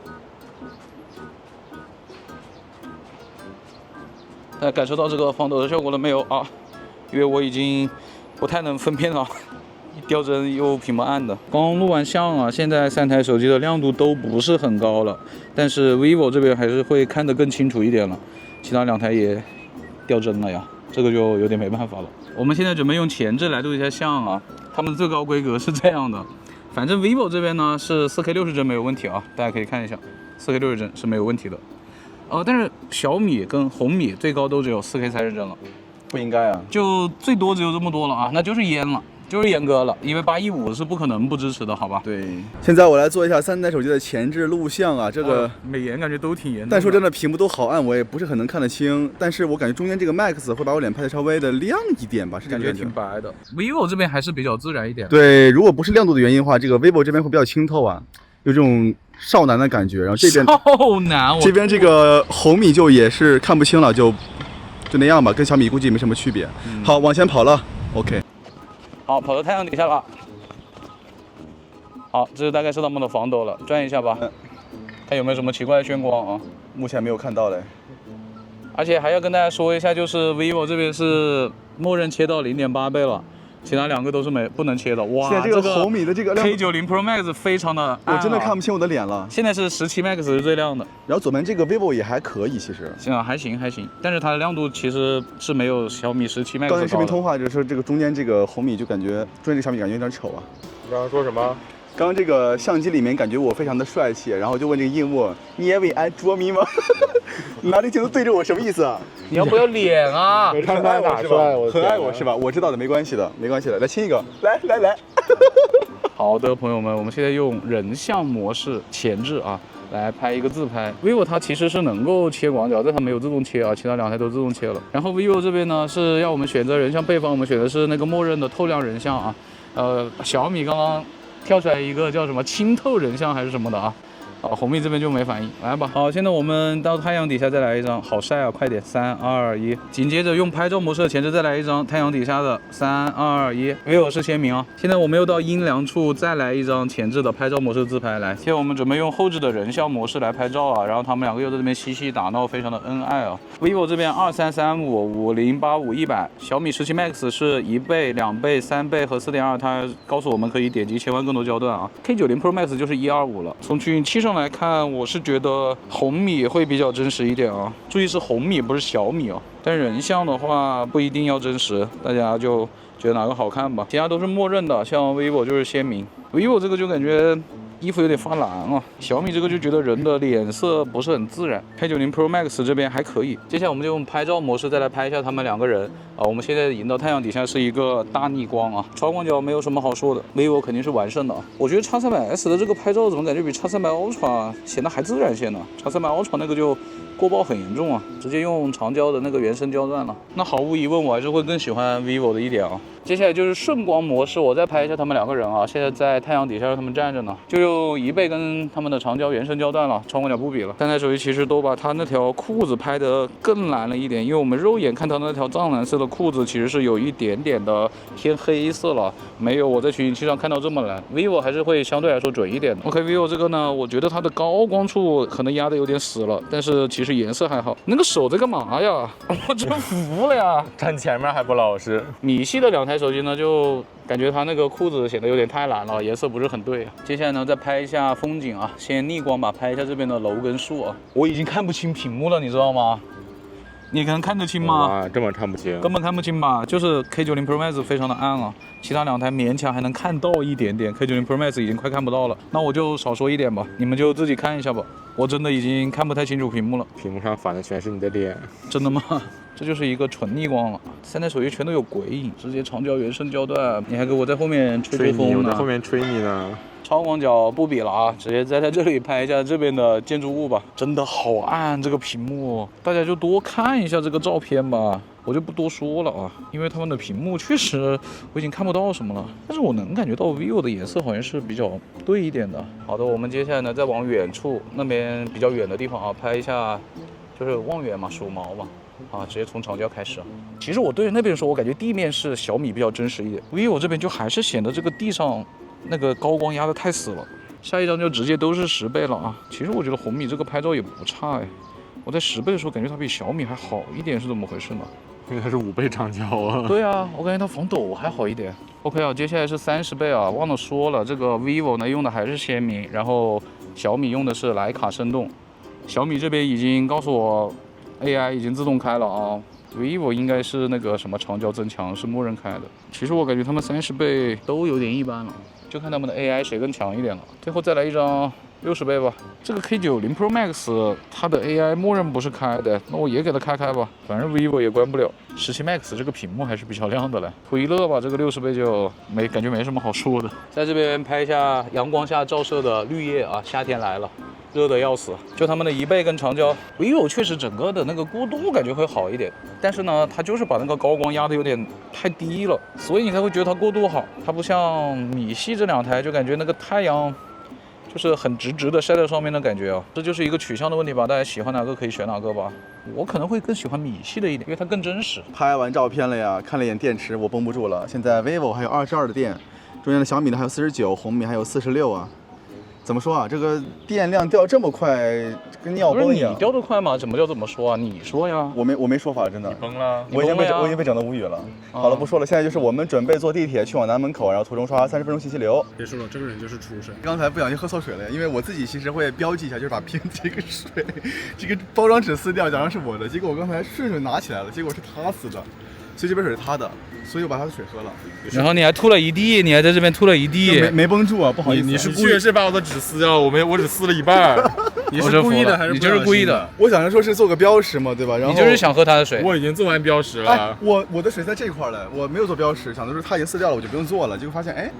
大家感受到這個防抖的效果了沒有啊？因為我已經不太能分辨了，掉幀又屏幕暗的。剛錄完像啊，現在3台手機的亮度都不是很高了，但是 vivo 這邊還是會看得更清楚一點了，其他2台也掉幀了呀，這個就有點沒辦法了。我們現在準備用前置來錄一下像啊，他們最高規格是這樣的，反正 vivo 這邊呢是4K 60幀沒有問題啊，大家可以看一下，4K 60幀是沒有問題的。但是小米跟紅米最高都只有4K 30幀了，不應該啊，就最多只有這麼多了啊，那就是閹了，就是閹割了，因為815是不可能不支持的，好吧？對。現在我來做一下3台手機的前置錄像啊，這個美顏感覺都挺嚴重的。但說真的，屏幕都好暗，我也不是很能看得清。但是我感覺中間這個 Max 會把我臉拍得稍微的亮一點吧，是這個感覺。挺白的。vivo 這邊還是比較自然一點。對，如果不是亮度的原因的話，這個 vivo 這邊會比較清透啊，有這種少男的感覺。然後這邊少男，這邊這個紅米就也是看不清了，就那樣吧，跟小米估計沒什麼區別。好，往前跑了 ，OK。好，跑到太陽底下了。好，這大概是他們的防抖了，轉一下吧，看有沒有什麼奇怪的眩光啊？目前沒有看到嘞。而且還要跟大家說一下，就是 vivo 這邊是默認切到0.8倍了。其他2個都是不能切的。哇，現在這個紅米的這個亮度 K90 Pro Max 非常的暗，我真的看不清我的臉了。現在是17 Max 是最亮的，然後左邊這個 vivo 也還可以，其實行啊，還行，但是它的亮度其實是沒有小米17 Max 高的。剛才視頻通話就是這個中間這個紅米就感覺中間這個小米感覺有點醜啊。你剛剛說什麼？剛剛這個相機裡面感覺我非常的帥氣，然後就問這個螢幕，你也會愛捉迷嗎？拿着鏡頭對着我什麼意思啊？你要不要臉啊？很愛我是吧？很愛我是吧？我知道的，沒關係的，來親一個，來。好的，朋友們，我們現在用人像模式前置啊，來拍一個自拍。vivo 它其實是能夠切廣角，但它沒有自動切啊，其他2台都自動切了。然後 vivo 這邊呢是要我們選擇人像配方，我們選的是那個默認的透亮人像啊。小米剛剛跳出來一個叫什麼清透人像還是什麼的啊，紅米這邊就沒反應，來吧。好，現在我們到太陽底下再來一張，好曬啊，快點，3、2、1。緊接着用拍照模式的前置再來一張太陽底下的，3、2、1。vivo是鲜明啊。现在我们又到阴凉處再來一張前置的拍照模式自拍，來。现在我們準備用後置的人像模式來拍照啊，然後他們兩個又在這邊嬉戲打鬧，非常的恩愛啊。vivo 這邊2335、50、85、100，小米17 Max 是1倍、2倍、3倍和4.2，它告訴我們可以點擊切換更多焦段啊。K90 Pro Max 就是125了。從取景器上來看，我是覺得紅米會比較真實一點啊，注意是紅米不是小米啊。但人像的話不一定要真實，大家就覺得哪個好看吧。其他都是默認的，像 vivo 就是鮮明，vivo 這個就感覺衣服有點發藍啊，小米這個就覺得人的臉色不是很自然。K90 Pro Max 這邊還可以。接下來我們就用拍照模式再來拍一下他們兩個人啊。我們現在引到太陽底下是一個大逆光啊，超廣角沒有什麼好說的 ，vivo 肯定是完勝的啊。我覺得 X300S 的這個拍照怎麼感覺比 X300 Ultra 顯得還自然些呢？ X300 Ultra 那個就過曝很嚴重啊，直接用長焦的那個原生焦段了。那毫無疑問，我還是會更喜歡 vivo 的一點啊。接下來就是順光模式，我再拍一下他們兩個人啊。現在在太陽底下讓他們站着呢，就用1倍跟他們的長焦原生焦段了，超廣角不比了。三台手機其實都把他那條褲子拍得更藍了一點，因為我們肉眼看他那條藏藍色的褲子其實是有一點點的偏黑色了，沒有我在取景器上看到這麼藍。vivo 還是會相對來說準一點的。OK，vivo 這個呢，我覺得它的高光處可能壓得有點死了，但是其實顏色還好。那個手在幹嘛呀？我真服了呀！站前面還不老實。米系的兩台手機呢，就感覺它那個褲子顯得有點太藍了，顏色不是很對。接下來呢，再拍一下風景啊，先逆光吧，拍一下這邊的樓跟樹啊。我已經看不清屏幕了，你知道嗎？你可能看得清嗎？哇，這麼看不清，根本看不清吧？就是 K90 Pro Max 非常的暗啊，其他兩台勉強還能看到一點點 ，K90 Pro Max 已經快看不到了。那我就少說一點吧，你們就自己看一下吧。我真的已經看不太清楚屏幕了，屏幕上反的全是你的臉。真的嗎？這就是一個純逆光了，三台手機全都有鬼影，直接長焦原生焦段，你還給我在後面吹風呢？我在後面吹你呢。超廣角不比了啊，直接在這裡拍一下這邊的建築物吧。真的好暗，這個屏幕，大家就多看一下這個照片吧。我就不多說了啊，因為他們的屏幕確實我已經看不到什麼了，但是我能感覺到 vivo 的顏色好像是比較對一點的。好的，我們接下來呢再往遠處那邊比較遠的地方啊拍一下，就是望遠嘛，數毛嘛。啊，直接從長焦開始啊。其實我對着那邊說，我感覺地面是小米比較真實一點，vivo這邊就還是顯得這個地上那個高光壓得太死了。下一張就直接都是10倍了啊。其實我覺得紅米這個拍照也不差哎，我在10倍的時候感覺它比小米還好一點，是怎麼回事呢？因為它是5倍長焦啊。對啊，我感覺它防抖還好一點。OK 啊，接下來是30倍啊，忘了說了，這個 vivo 呢用的還是鮮明，然後小米用的是徠卡生動。小米這邊已經告訴我。AI 已經自動開了啊 ，vivo 應該是那個什麼長焦增強是默認開的。其實我感覺他們30倍都有點一般了，就看他們的 AI 誰更強一點了。最後再來一張60倍吧。這個 K90 Pro Max 它的 AI 默認不是開的，那我也給它開吧，反正 vivo 也關不了。17 Max 這個屏幕還是比較亮的嘞。推樂吧，這個60倍就感覺沒什麼好說的。在這邊拍一下陽光下照射的綠葉啊，夏天來了。熱得要死，就他們的1倍跟長焦 ，vivo 確實整個的那個過渡感覺會好一點，但是呢，它就是把那個高光壓得有點太低了，所以你才會覺得它過渡好。它不像米系這兩台，就感覺那個太陽就是很直直的曬在上面的感覺啊，這就是一個取向的問題吧，大家喜歡哪個可以選哪個吧。我可能會更喜歡米系的一點，因為它更真實。拍完照片了呀，看了一眼電池，我繃不住了。現在 vivo 還有22的電，中間的小米的還有49，紅米還有46啊。怎麼說啊？這個電量掉這麼快，跟尿崩一樣。你掉得快嗎？怎麼叫怎麼說啊？你說呀。我沒說法，真的。你崩了。我已經被整得無語了。好了，不說了。現在就是我們準備坐地鐵去往南門口，然後途中刷30分鐘信息流。別說了，這個人就是廚神。剛才不小心喝錯水了，因為我自己其實會標記一下，就是把瓶子這個水，這個包裝紙撕掉，假裝是我的。結果我剛才順手拿起來了，結果是他撕的。所以這杯水是他的，所以我把他的水喝了。然後你還吐了一地，你還在這邊吐了一地，沒繃住啊，不好意思。你是故意是把我的紙撕掉了，我只撕了一半。你是故意的還是？你就是故意的。我想着說是做個標識嘛，對吧？然後你就是想喝他的水。我已經做完標識了。哎，我的水在這塊了，我沒有做標識，想的是他已經撕掉了，我就不用做了。結果發現，哎，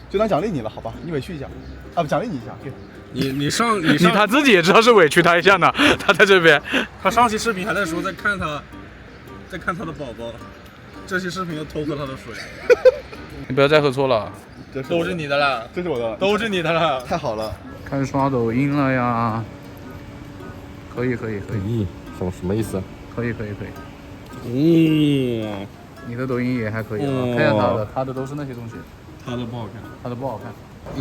就當獎勵你了，好吧？你委屈一下，啊，不獎勵你一下，給。你上他自己也知道是委屈他一下呢，他在這邊。他上期視頻還在說在看他的寶寶。這期視頻又偷喝他的水，你不要再喝錯了，都是你的了，這是我的，都是你的了，太好了。開始刷抖音了呀？可以。咦，什麼意思？可以。你的抖音也還可以啊，看下他的都是那些東西。他的不好看。他的不好看。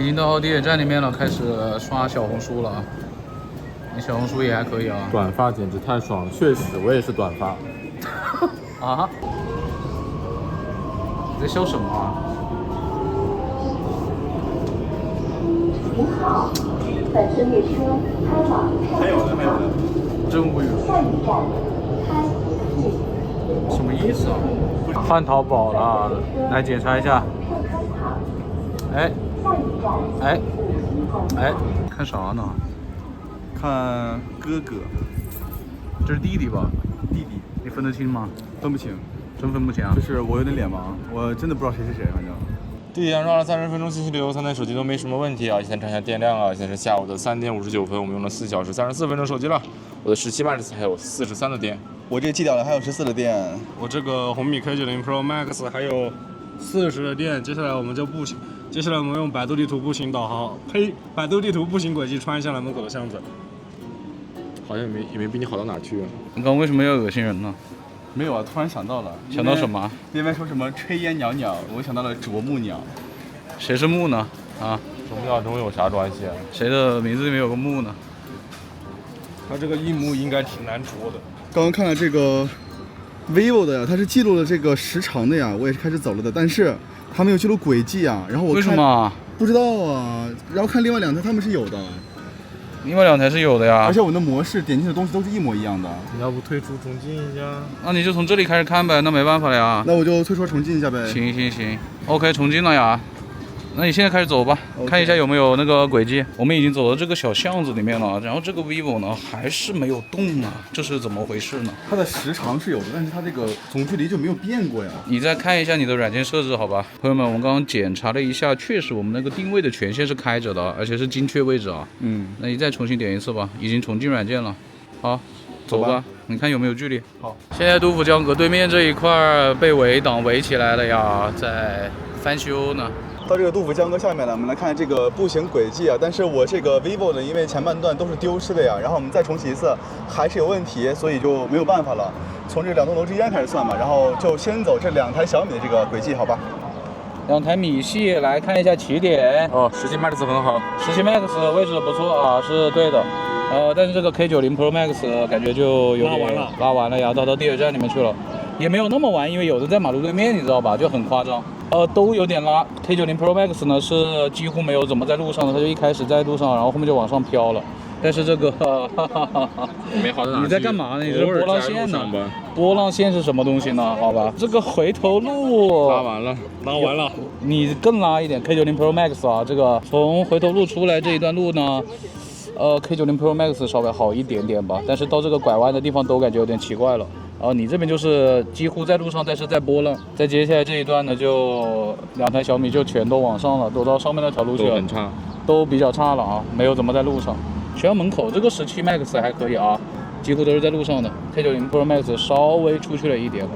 已經到地鐵站裡面了，開始刷小紅書了啊。你小紅書也還可以啊。短髮簡直太爽了，確實我也是短髮。啊？你在笑什麼啊？您好，本次列車開往還有的。真無語。下一站開濟。什麼意思啊？換淘寶了，來檢查一下。哎，看啥呢？看哥哥，這是弟弟吧？弟弟，你分得清嗎？分不清，真分不清啊？就是我有點臉盲，我真的不知道誰是誰，反正。地鐵上繞了30分鐘，信息流3台手機都沒什麼問題啊。現在看一下電量啊，現在是下午的3點59分，我們用了4小時34分鐘手機了。我的17 Max 還有43的電，我這記掉了，還有14的電。我這個紅米 K90 Pro Max 還有40的電。接下來我們用百度地圖步行导航，百度地圖步行軌跡穿一下來門口的巷子。好像也沒比你好到哪去。你剛為什麼要惡心人呢？沒有啊，突然想到了。想到什麼？那邊說什麼炊煙裊裊，我想到了啄木鳥。誰是木呢？啊？啄木鳥中有啥關係啊？誰的名字裡面有個木呢？它這個硬木應該挺難啄的。剛剛看了這個 vivo 的呀，它是記錄了這個時長的呀，我也是開始走了的，但是它沒有記錄軌跡啊。然後我看為什麼？不知道啊。然後看另外2台他們是有的。另外2台是有的呀，而且我們的模式點進的東西都是一模一樣的。你要不退出重進一下？那你就從這裡開始看唄，那沒辦法了呀。那我就退出重進一下唄。行 ，OK， 重進了呀。那你現在開始走吧，看一下有沒有那個軌跡。我們已經走到這個小巷子裡面了，然後這個 vivo 呢還是沒有動啊，這是怎麼回事呢？它的時長是有的，但是它這個總距離就沒有變過呀。你再看一下你的軟件設置，好吧，朋友們，我們剛剛檢查了一下，確實我們那個定位的權限是開着的，而且是精確位置啊。那你再重新點一次吧，已經重進軟件了。好，走吧，你看有沒有距離？好，現在杜甫江河對面這一塊被圍擋圍起來了呀，在翻修呢。到這個杜甫江河下面了，我們來看這個步行軌跡啊。但是我這個 vivo 呢，因為前半段都是丟失的呀，然後我們再重啟一次還是有問題，所以就沒有辦法了。從這2棟樓之間開始算吧，然後就先走這2台小米的這個軌跡，好吧？2台米系来看一下起點。哦，17 Max 很好，17 Max 位置不錯啊，是對的。但是這個 K90 Pro Max 感覺就有點拉完了呀，到地鐵站裡面去了，也沒有那麼完，因為有的在馬路對面，你知道吧，就很誇張。都有點拉。K90 Pro Max 呢是幾乎沒有怎麼在路上的，它就一開始在路上，然後後面就往上飄了。但是這個，沒好到哪去。你在幹嘛呢？你這波浪線呢？波浪線是什麼東西呢？好吧，這個回頭路拉完了。你更拉一點 K90 Pro Max 啊，這個從回頭路出來這一段路呢。K90 Pro Max 稍微好一點點吧，但是到這個拐彎的地方都感覺有點奇怪了。你這邊就是幾乎在路上，但是在波浪。再接下來這一段呢，就2台小米就全都往上了，都到上面那條路去了，都很差，都比較差了啊，沒有怎麼在路上。學校門口這個17 Max 還可以啊，幾乎都是在路上的。K90 Pro Max 稍微出去了一點了。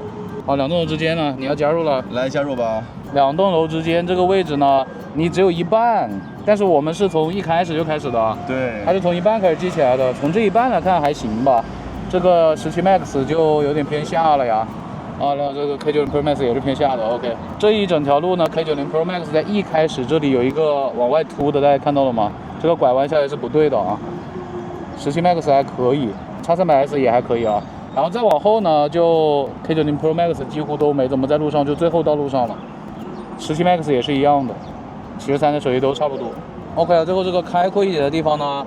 好，2棟樓之間呢，你要加入了，來加入吧。2棟樓之間這個位置呢，你只有一半，但是我們是從一開始就開始的，對，它是從一半開始記起來的。從這一半來看還行吧，這個17 Max 就有點偏下了呀。那這個 K90 Pro Max 也是偏下的。OK， 這一整條路呢 ，K90 Pro Max 在一開始這裡有一個往外凸的，大家看到了嗎？這個拐彎下來是不對的啊。17 Max 還可以，X300S 也還可以啊。然後再往後呢，就 K90 Pro Max 幾乎都沒怎麼在路上，就最後到路上了。17 Max 也是一樣的，73的手機都差不多。OK， 最後這個開闊一點的地方呢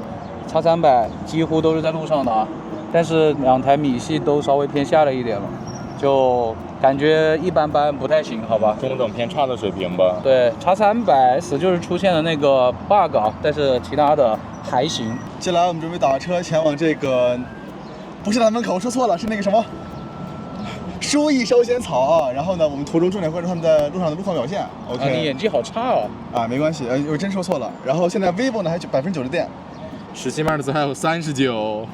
，X300幾乎都是在路上的啊，但是2台米系都稍微偏下了一點了，就感覺一般般，不太行，好吧？中等偏差的水平吧。对 ，X300S 就是出現了那個 bug， 但是其他的還行。接下來我們準備打車前往這個，不是大門口，說錯了，是那個什麼？書藝燒仙草啊，然後呢，我們途中重點關注他們在路上的路況表現。OK，你演技好差哦。没關係，我真說錯了。然後現在 vivo 呢還有9%的電，17 Max 還有39。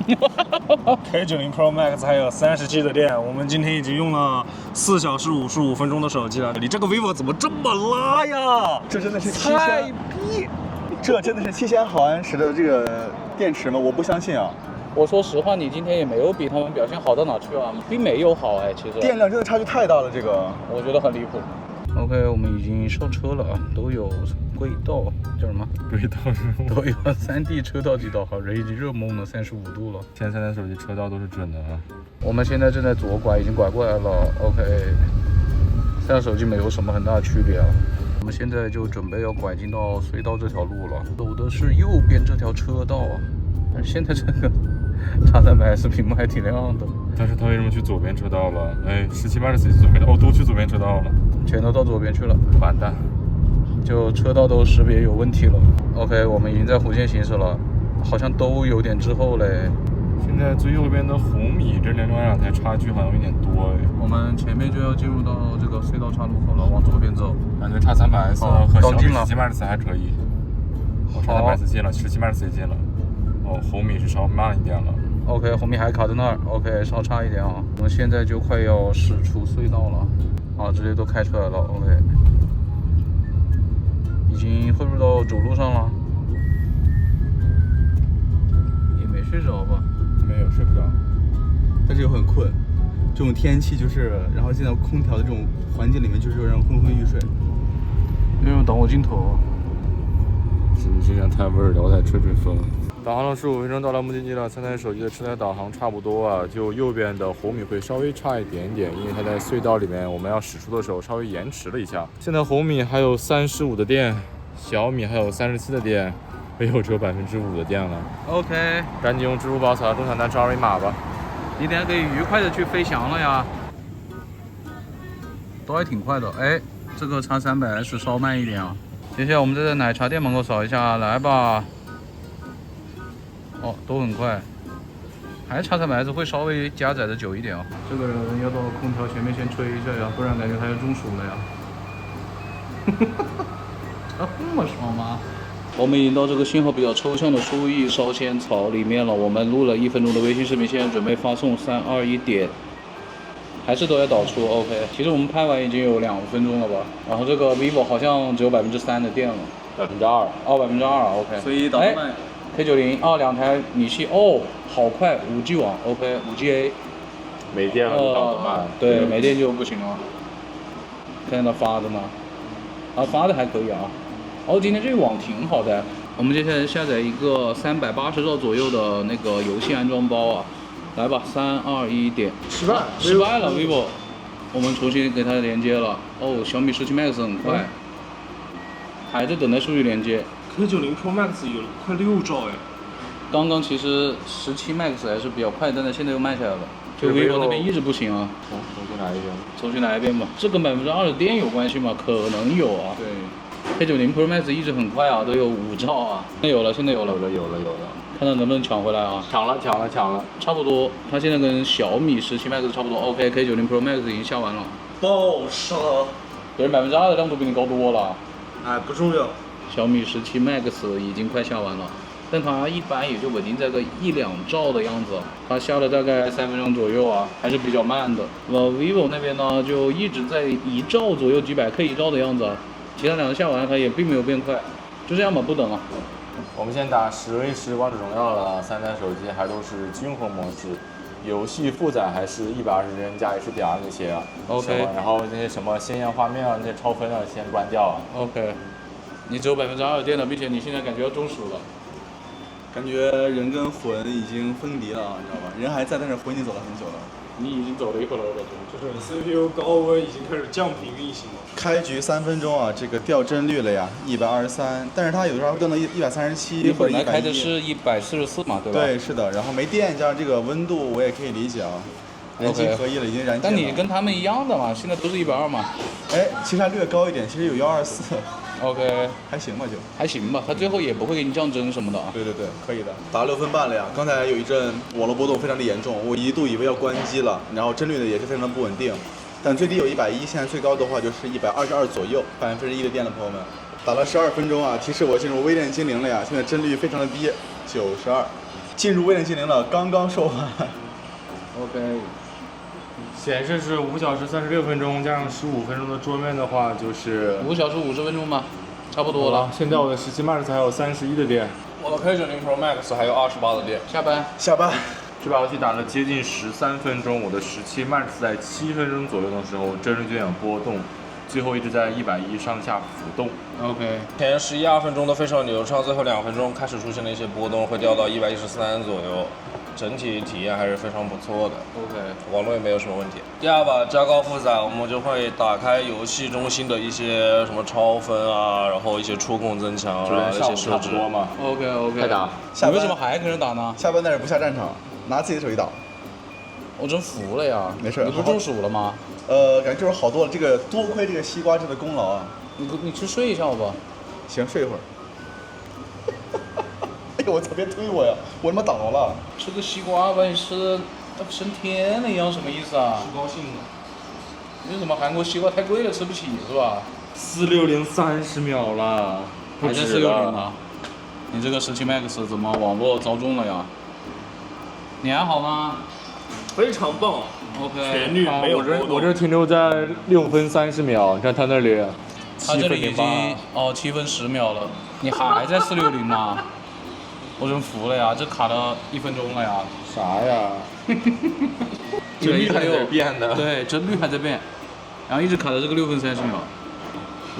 K90 Pro Max 還有37的電，我們今天已經用了4小時55分鐘的手機了。你這個 vivo 怎麼這麼拉呀？這真的是菜逼！这真的是7000毫安时的这个電池嗎？我不相信啊。我說實話，你今天也沒有比他們表現好到哪去啊，並沒有好哎，其實。電量真的差距太大了，這個。我覺得很離譜。OK， 我們已經上車了啊，都有軌道，叫什麼？軌道是都有3D 車道軌道，好，人已經熱懵了35度了。現在手機車道都是準的啊。我們現在正在左拐，已經拐過來了。OK， 現在手機沒有什麼很大的區別啊。我們現在就準備要拐進到隧道這條路了，走的是右邊這條車道啊。但是現在這個X300S屏幕還挺亮的。但是他為什麼去左邊車道了？哎，17 Max 去左邊哦，都去左邊車道了，全都到左邊去了，完蛋，就車道都識別有問題了。OK， 我們已經在弧線行駛了，好像都有點滯後嘞。現在最右邊的紅米這兩台差距好像有點多哎。我們前面就要進入到這個隧道岔路口了，往左邊走。感覺X300S和小米17 Max 還可以。X300S進了，17 Max 也進了。哦，紅米是稍慢一點了。OK， 紅米還卡在那兒。OK， 稍差一點啊。我們現在就快要駛出隧道了，啊，直接都開出來了。OK， 已經匯入到主路上了。也沒睡着吧？沒有，睡不着。但是又很困，這種天氣就是，然後進到空調的這種環境裡面，就是讓人昏昏欲睡。沒有擋我鏡頭。是不是這樣太味兒了？我再吹吹風。導航了15分鐘到了目的地了，現在手機的車載導航差不多啊，就右邊的紅米會稍微差一點點，因為它在隧道裡面，我們要駛出的時候稍微延遲了一下。現在紅米還有35的電，小米還有37的電，vivo只有5%的電了。OK， 趕緊用支付寶掃共享單車二維碼吧。你等下可以愉快的去飛翔了呀，都還挺快的。哎，這個X300S稍慢一點啊。接下來我們再在奶茶店門口掃一下，來吧。哦，都很快，還是X300S會稍微加載的久一點啊。這個人要到空調前面先吹一下呀，不然感覺他要中暑了呀。這麼爽嗎？我們已經到這個信號比較抽象的樹蔭燒仙草裡面了。我們錄了1分鐘的微信視頻，現在準備發送3、2、1點，還是都要導出。OK， 其實我們拍完已經有2分鐘了吧。然後這個 vivo 好像只有3%的電了，2%。哦，2%。OK。所以導航慢。K90哦，2台米系哦，好快，5G 網 ，OK，5GA， 沒電了就導得慢，對，沒電就不行了。看到發的嗎？啊，發的還可以啊。哦，今天這個網挺好的。我們接下來下載一個380兆左右的那個遊戲安裝包啊，來吧，3、2、1點。失敗了 ，vivo。我們重新給它連接了。哦，小米17 Max 很快，還在等待數據連接。K90 Pro Max 有快6兆哎。剛剛其實17 Max 還是比較快，但是現在又慢下來了。就 vivo 那邊一直不行啊。重新來一遍。重新來一遍吧。這跟2%的電有關係嗎？可能有啊。對。K90 Pro Max 一直很快啊，都有5兆啊。現在有了。有了。看到能不能搶回來啊？搶了。差不多，它現在跟小米17 Max 差不多。OK，K90 Pro Max 已經下完了。爆殺！對，2%的亮度比你高多了。哎，不重要。小米17 Max 已經快下完了，但它一般也就穩定在個1、2兆的樣子，它下了大概3分鐘左右啊，還是比較慢的。vivo 那邊呢，就一直在1兆左右，幾百 K 1兆的樣子，其他兩個下完它也並沒有變快，就這樣吧，不等了。我們先打10v10王者榮耀了，3台手機還都是均衡模式，遊戲負載還是120幀加 HDR 那些啊。OK。然後那些什麼鮮豔畫面啊，那些超分啊，先關掉啊。OK。你只有2%的電了，並且你現在感覺要中暑了，感覺人跟魂已經分離了，你知道吧？人還在，但是魂已經走了很久了。你已經走了一會兒了，我感覺。就是 CPU 高溫已經開始降頻運行了。開局3分鐘啊，這個掉幀率了呀，123，但是它有的時候會掉到137你或者110。本來開的是144嘛，對吧？對，是的。然後沒電加上這個溫度，我也可以理解啊。人機合一了，已經燃盡了。但你跟他們一樣的嘛，現在都是120嘛。哎，其實還略高一點，其實有124。OK， 還行吧就。還行吧，它最後也不會給你降幀什麼的啊。對，可以的。打了6分半了呀，剛才有一陣網絡波動非常的嚴重，我一度以為要關機了，然後幀率呢也是非常的不穩定，但最低有110，現在最高的話就是122左右，1%的電了，朋友們。打了12分鐘啊，提示我進入微電精靈了呀，現在幀率非常的低，92。進入微電精靈了，剛剛說完。OK。顯示是5小時36分鐘加上15分鐘的桌面的話，就是5小時50分鐘吧。差不多了。现在我的17 Max 还有31的电，我的 K90 Pro Max 还有28的电。下班。这把游戏打了接近13分钟，我的17 Max 在7分钟左右的时候，帧数就有点波动，最后一直在110上下浮动。OK。前11、2分钟都非常流畅，最后2分鐘開始出現了一些波動，會掉到113左右。整體體驗還是非常不錯的。OK。網絡也沒有什麼問題。第二把加高負載，我們就會打開遊戲中心的一些什麼超分啊，然後一些觸控增強啊，一些設置。OK。開打。你為什麼還跟人打呢？下班但是不下戰場，拿自己的手機打。我真服了呀！沒事。你不中暑了嗎？感覺就是好多了。這個多虧這個西瓜汁的功勞啊！你去睡一下好吧？行，睡一會兒。哎呦，我操！別推我呀！我他媽倒了。吃個西瓜把你吃的升天了一樣，什麼意思啊？不高興了。為什麼韓國西瓜太貴了，吃不起是吧460 30秒了，還在460呢？你這個17 Max 怎麼網絡遭中了呀？你還好嗎？非常棒。OK。全綠沒有波動。我這停留在6分30秒，你看他那裡。他這裡已經7分10秒了，你還在460呢？我真服了呀，這卡了1分鐘了呀！啥呀？帧率還有變的。對，帧率還在變，然後一直卡在這個6分30秒。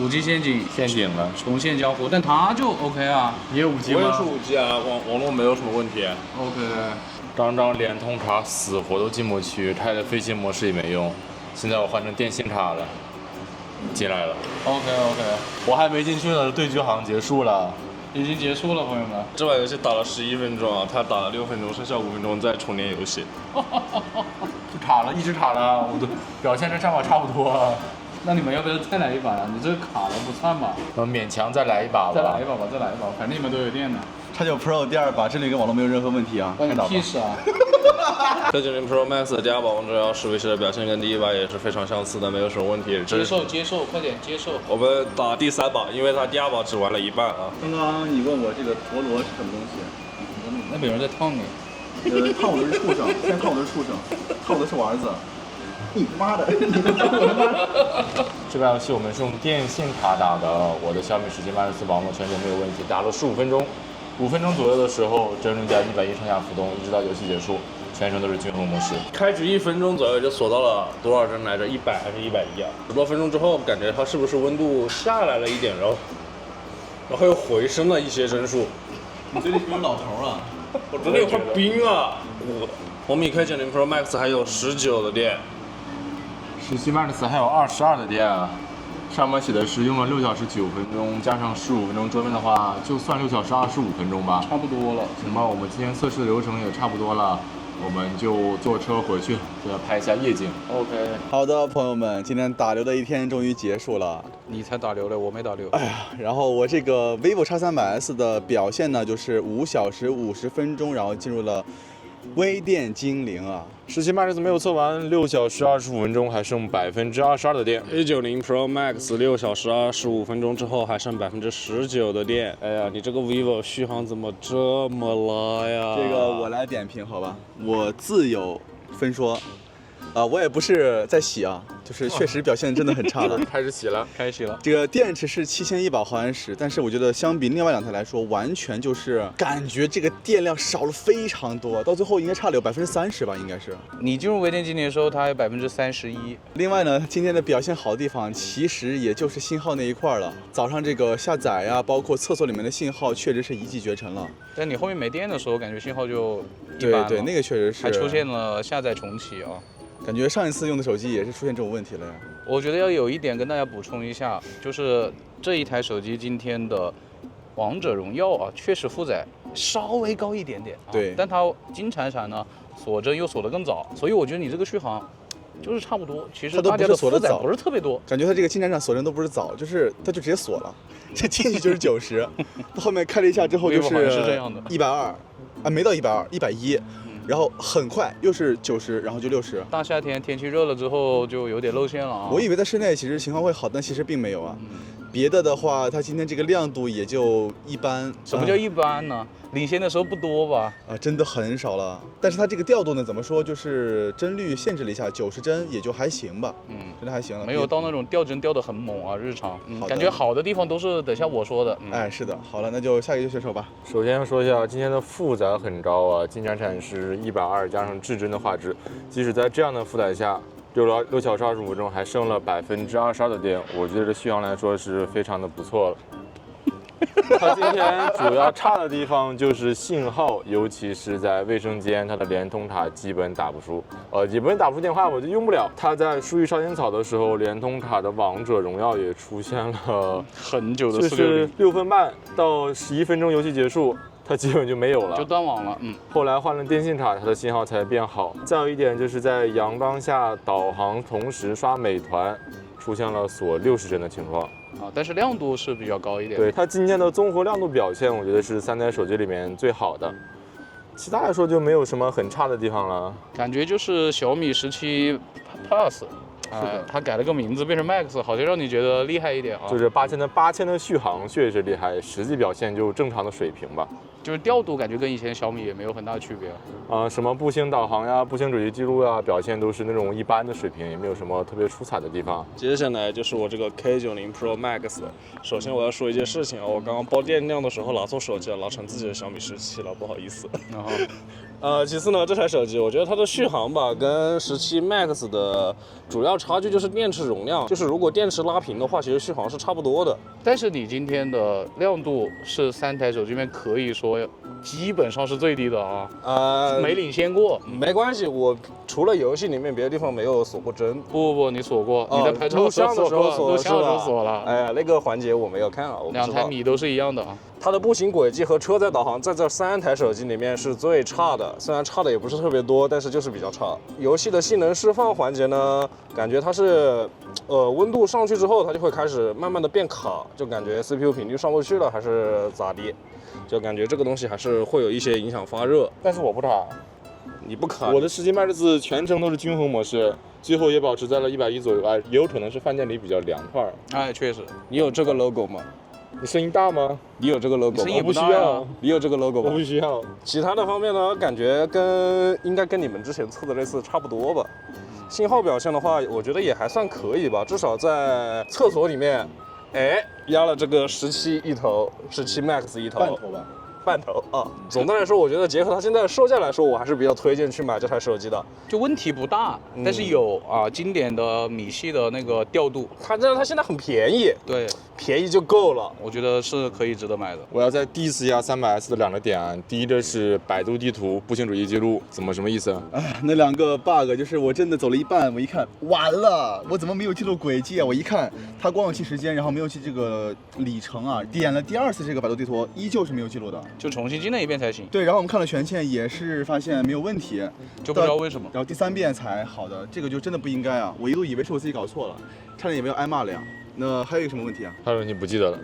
5G 陷阱了，重現交互，但它就 OK 啊。你有5G 嗎？我也是5G 啊，網絡沒有什麼問題。OK。張聯通卡死活都進不去，開了飛行模式也沒用，現在我換成電信卡了，進來了。OK。我還沒進去呢，對局好像結束了。已經結束了，朋友們。這把遊戲打了11分鐘啊，他打了6分鐘，剩下5分鐘再重連遊戲。卡了，一直卡了，我的表現跟上把差不多。那你們要不要再來一把呀？你這個卡了不算吧？勉強再來一把吧。再來一把，反正你們都有電呢。X9 Pro 第二把帧率跟網絡沒有任何問題啊，關你屁事啊！K90 Pro Max 的第二把王者榮耀10v10的表現跟第一把也是非常相似的，沒有什麼問題。接受，快點接受。我們打第3把，因為他第2把只玩了一半啊。剛剛你問我這個陀螺是什麼東西？那邊有人在燙你。燙我的是畜生，現在燙我的是畜生，燙我的是我兒子。你媽的！我的媽！這把遊戲我們是用電信卡打的，我的小米17 Max 網絡全程沒有問題，打了15分鐘，5分鐘左右的時候幀數在110上下浮動，一直到遊戲結束，全程都是均衡模式。開局1分鐘左右就鎖到了多少幀來着？100還是110啊？10多分鐘之後，感覺它是不是溫度下來了一點，然後又回升了一些幀數。你嘴裡是不是老頭啊？我真的有塊冰啊！紅米 K90 Pro Max 還有19的電。17 Max 還有22的電啊，上面寫的是用了6小時9分鐘，加上15分鐘桌面的話，就算6小時25分鐘吧。差不多了。行吧，我們今天測試的流程也差不多了，我們就坐車回去，就要拍一下夜景。OK。好的，朋友們，今天打流的一天終於結束了。你才打流了，我沒打流。哎呀，然後我這個 vivo X300S 的表現呢，就是5小時50分鐘，然後進入了微電精靈啊。17 Max 沒有測完，6小時25分鐘還剩22%的電。A90 Pro Max 6小時25分鐘之後還剩19%的電。哎呀，你這個 vivo 續航怎麼這麼拉呀？這個我來點評好吧，我自有分說。我也不是在洗啊，就是確實表現真的很差了。開始洗了。這個電池是7100毫安時，但是我覺得相比另外2台來說，完全就是感覺這個電量少了非常多，到最後應該差了有30%吧，應該是。你進入微電精靈的時候，它有31%。另外呢，今天的表現好的地方其實也就是信號那一塊了。早上這個下載呀，包括廁所裡面的信號，確實是一騎絕塵了。但你後面沒電的時候，感覺信號就一般了。對，那個確實是。還出現了下載重啟啊。感覺上一次用的手機也是出現這種問題了呀。我覺得要有一點跟大家補充一下，就是這一台手機今天的王者榮耀啊，確實負載稍微高一點點。對。但它金閃閃呢，鎖幀又鎖得更早，所以我覺得你這個續航就是差不多。其實大家的負載不是特別多。感覺它這個金閃閃鎖幀都不是早，就是它就直接鎖了，這進去就是90，後面開了一下之後就是120啊，沒到120，110。然後很快又是90，然後就60。大夏天天氣熱了之後就有點露餡了啊。我以為在室內其實情況會好，但其實並沒有啊。別的話，它今天这个亮度也就一般。什么叫一般呢？领先的时候不多吧？真的很少了。但是它这个调度呢，怎么说，就是帧率限制了一下，90帧也就还行吧。真的还行了，没有到那种掉帧掉得很猛啊，日常。感觉好的地方都是等下我说的。是的。好了，那就下一个选手吧。首先说一下今天的负载很高啊，金闪闪是120加上至臻的画质，即使在这样的负载下，6小时25分钟还剩了22%的电，我觉得这续航来说是非常的不错了。它今天主要差的地方就是信号，尤其是在卫生间，它的联通塔基本打不出，基本打不出电話我就用不了。它在疏于烧仙草的時候，聯通塔的王者榮耀也出現了很久的460，就是6分半到11分鐘遊戲結束，它基本就沒有了，就斷網了。後來換了電信塔，它的信號才變好。再有一點就是在陽光下導航同時刷美團，出現了鎖60幀的情況。但是亮度是比較高一點。對，它今天的綜合亮度表現，我覺得是3台手機裡面最好的。其他來說就沒有什麼很差的地方了。感覺就是小米17 Plus。它改了個名字變成 Max， 好像讓你覺得厲害一點啊。就是8000的續航確實厲害，實際表現就正常的水平吧。就是調度感覺跟以前小米也沒有很大區別。什麼步行導航呀、步行手機記錄呀，表現都是那種一般的水平，也沒有什麼特別出彩的地方。接下來就是我這個 K90 Pro Max。首先我要說一件事情啊，我剛剛報電量的時候拿錯手機了，拿成自己的小米17了，不好意思。其次呢，這台手機我覺得它的續航吧，跟17 Max 的主要差距就是電池容量，就是如果電池拉平的話，其實續航是差不多的。但是你今天的亮度是3台手機裡面可以說基本上是最低的啊，沒領先過。沒關係，我除了遊戲裡面別的地方沒有鎖過幀。不，你鎖過，你在拍照錄像的時候鎖，錄像的時候鎖了。那個環節我沒有看啊，我不知道。兩台米都是一樣的啊。它的步行軌跡和車載導航在這3台手機裡面是最差的，雖然差的也不是特別多，但是就是比較差。遊戲的性能釋放環節呢，感覺它是，溫度上去之後，它就會開始慢慢的變卡，就感覺 CPU 頻率上不去了，還是咋地？就感覺這個東西還是會有一些影響發熱。但是我不卡，你不卡？我的17 Max 全程都是均衡模式，最後也保持在了110左右，也有可能是飯店裡比較涼快。確實。你有這個 logo 嗎？你聲音大嗎？你有這個 logo 嗎？我不需要。你有這個 logo 嗎？我不需要。其他的方面呢，感覺應該跟你們之前測的這次差不多吧。信號表現的話，我覺得也還算可以吧，至少在廁所裡面，壓了這個17一頭，17 Max 一頭。半頭吧。半頭啊。總的來說，我覺得結合它現在的售價來說，我還是比較推薦去買這台手機的。就問題不大，但是有經典的米系的那個調度，它現在很便宜，對，便宜就夠了，我覺得是可以值得買的。我要再 diss 一下300S 的2個點，第一個是百度地圖步行主義記錄，什麼意思？那2個 bug 就是我真的走了一半，我一看完了，我怎麼沒有記錄軌跡啊？我一看它光有記時間，然後沒有記這個里程啊，點了第2次這個百度地圖，依舊是沒有記錄的。就重新進了一遍才行。對，然後我們看了權限，也是發現沒有問題，就不知道為什麼。然後第3遍才好的，這個就真的不應該啊！我一度以為是我自己搞錯了，差點也沒有挨罵了呀。那還有一個什麼問題啊？還有問題不記得了。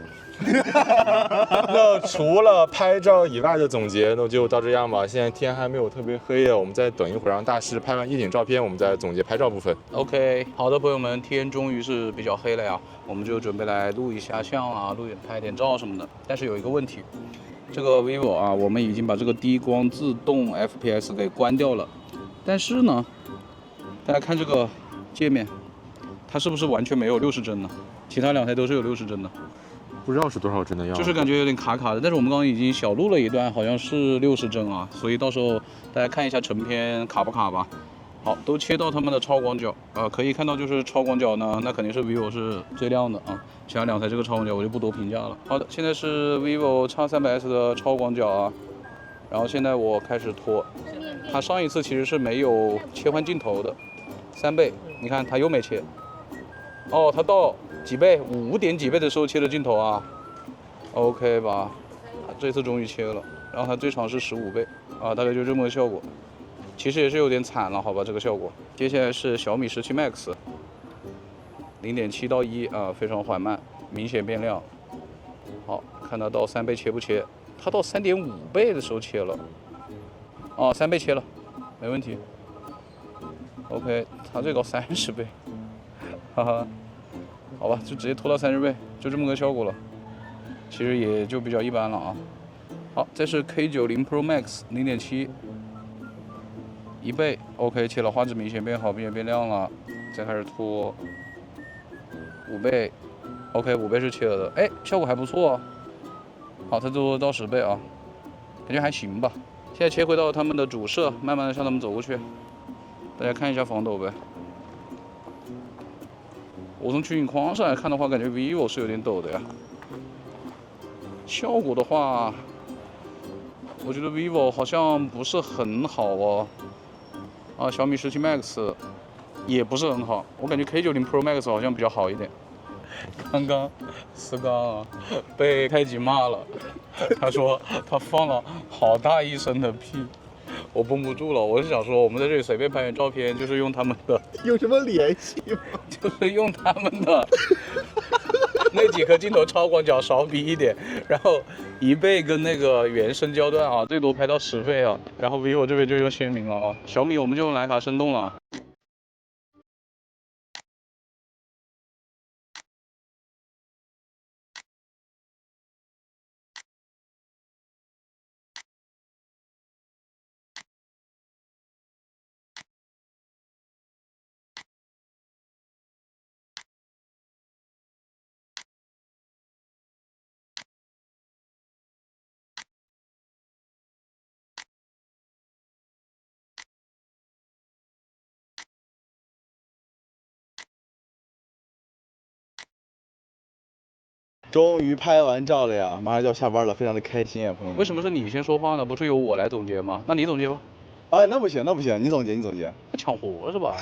那除了拍照以外的總結，那就到這樣吧。現在天還沒有特別黑啊，我們再等一會兒讓大師拍完夜景照片，我們再總結拍照部分。OK， 好的，朋友們，天終於是比較黑了呀，我們就準備來錄一下相啊，拍點照什麼的。但是有一個問題。這個 vivo 啊，我們已經把這個低光自動 FPS 給關掉了，但是呢，大家看這個界面，它是不是完全沒有60幀呢？其他2台都是有60幀的，不知道是多少幀的樣子，就是感覺有點卡卡的。但是我們剛剛已經小錄了一段，好像是60幀啊，所以到時候大家看一下成片卡不卡吧。好，都切到他們的超廣角，可以看到就是超廣角呢，那肯定是 vivo 是最亮的啊。其他2台這個超廣角我就不多評價了。好的，現在是 vivo X300S 的超廣角啊，然後現在我開始拖，它上一次其實是沒有切換鏡頭的，3倍，你看它又沒切，哦，它到幾倍，5點幾倍的時候切的鏡頭啊 ，OK 吧？這次終於切了，然後它最長是15倍啊，大概就這麼個效果。其實也是有點慘了，好吧，這個效果。接下來是小米17 Max， 0.7到1啊，非常緩慢，明顯變亮。好，看它到3倍切不切？它到3.5倍的時候切了。哦，3倍切了，沒問題。OK，它最高30倍，哈哈。好吧，就直接拖到30倍，就这么个效果了。其實也就比較一般了啊。好，這是 K90 Pro Max 0.7， 1倍 ，OK， 切了，畫質明顯變好，並且變亮了。再開始拖，5倍 ，OK， 5倍是切了的，哎，效果還不錯啊。好，它都到10倍啊，感覺還行吧。現在切回到他們的主攝，慢慢的向他們走過去。大家看一下防抖唄。我從取景框上來看的話，感覺 vivo 是有點抖的呀。效果的話，我覺得 vivo 好像不是很好哦。啊，小米17 Max 也不是很好，我感覺 K90 Pro Max 好像比較好一點。剛剛思剛啊被太極罵了，他說他放了好大一聲的屁，我繃不住了。我是想說，我們在這裡隨便拍點照片，就是用他們的，有什麼聯繫嗎？就是用他們的那幾顆鏡頭超廣角少比一點，然後1倍跟那個原生焦段啊，最多拍到10倍啊。然後 vivo 這邊就用鮮明了啊，小米我們就用徠卡生動了。終於拍完照了呀，馬上就要下班了，非常的開心啊，朋友們。為什麼是你先說話呢？不是由我來總結嗎？那你總結吧。哎，那不行，那不行，你總結，你總結。搶活是吧？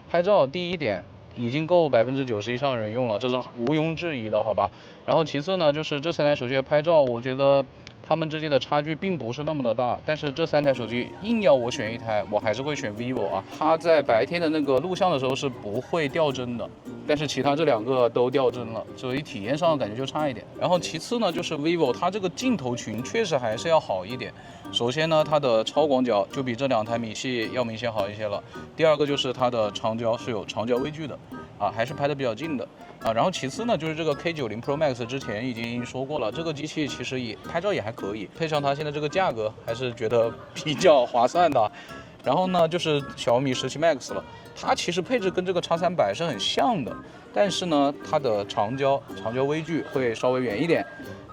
拍照第一點已經夠90%以上人用了，這是毋庸置疑的，好吧？然後其次呢，就是這3台手機的拍照，我覺得它們之間的差距並不是那麼的大，但是這3台手機硬要我選一台，我還是會選 vivo 啊。它在白天的那個錄像的時候是不會掉幀的，但是其他這2個都掉幀了，所以體驗上感覺就差一點。然後其次呢，就是 vivo 它這個鏡頭群確實還是要好一點。首先呢，它的超廣角就比這2台米系要明顯好一些了。第二個就是它的長焦是有長焦微距的，啊，還是拍得比較近的。啊，然後其次呢，就是這個 K90 Pro Max 之前已經說過了，這個機器其實也拍照也還可以，配上它現在這個價格，還是覺得比較划算的。然後呢，就是小米17 Max 了，它其實配置跟這個 X300是很像的，但是呢，它的長焦微距會稍微遠一點，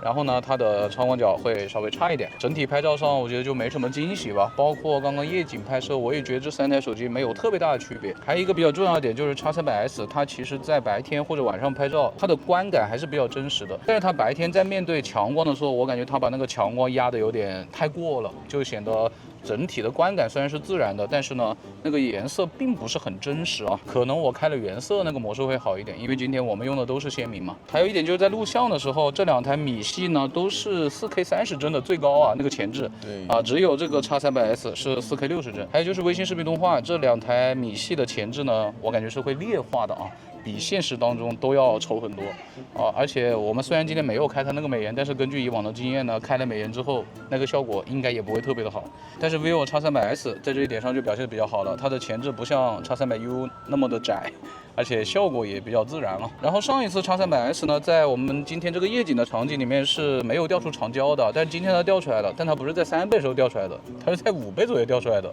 然後呢，它的超廣角會稍微差一點。整體拍照上，我覺得就沒什麼驚喜吧。包括剛剛夜景拍攝，我也覺得這3台手機沒有特別大的區別。還有一個比較重要的點就是 X300S，它其實在白天或者晚上拍照，它的觀感還是比較真實的。但是它白天在面對強光的時候，我感覺它把那個強光壓得有點太過了，就顯得整體的觀感雖然是自然的，但是呢，那個顏色並不是很真實啊。可能我開了原色那個模式會好一點，因為今天我們用的都是鮮明嘛。還有一點就是在錄像的時候，這2台米系呢都是4K 30幀的最高啊，那個前置。對啊，只有這個 X300S 是4K 60幀。還有就是微信視頻通話，這2台米系的前置呢，我感覺是會劣化的啊。比現實當中都要醜很多啊！而且我們雖然今天沒有開它那個美顏，但是根據以往的經驗呢，開了美顏之後，那個效果應該也不會特別的好。但是 vivo X300S 在這一點上就表現得比較好了，它的前置不像 X300U 那麼的窄，而且效果也比較自然了。然後上一次 X300S 呢，在我們今天這個夜景的場景裡面是沒有調出長焦的，但是今天它調出來了，但它不是在3倍時候調出來的，它是在5倍左右調出來的。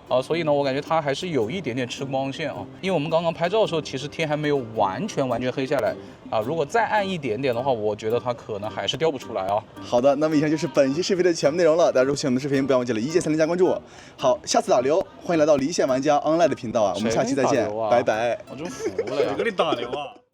啊，所以呢，我感覺它還是有一點點吃光線啊，因為我們剛剛拍照的時候，其實天還沒有完全黑下來啊。如果再暗一點點的話，我覺得它可能還是調不出來啊。好的，那麼以上就是本期視頻的全部內容了。大家如果喜歡我們的視頻，不要忘記了一鍵3連加關注我。好，下次打流，歡迎來到離線玩家 online 的頻道啊，我們下期再見，拜拜。我真服了呀，給你打流啊。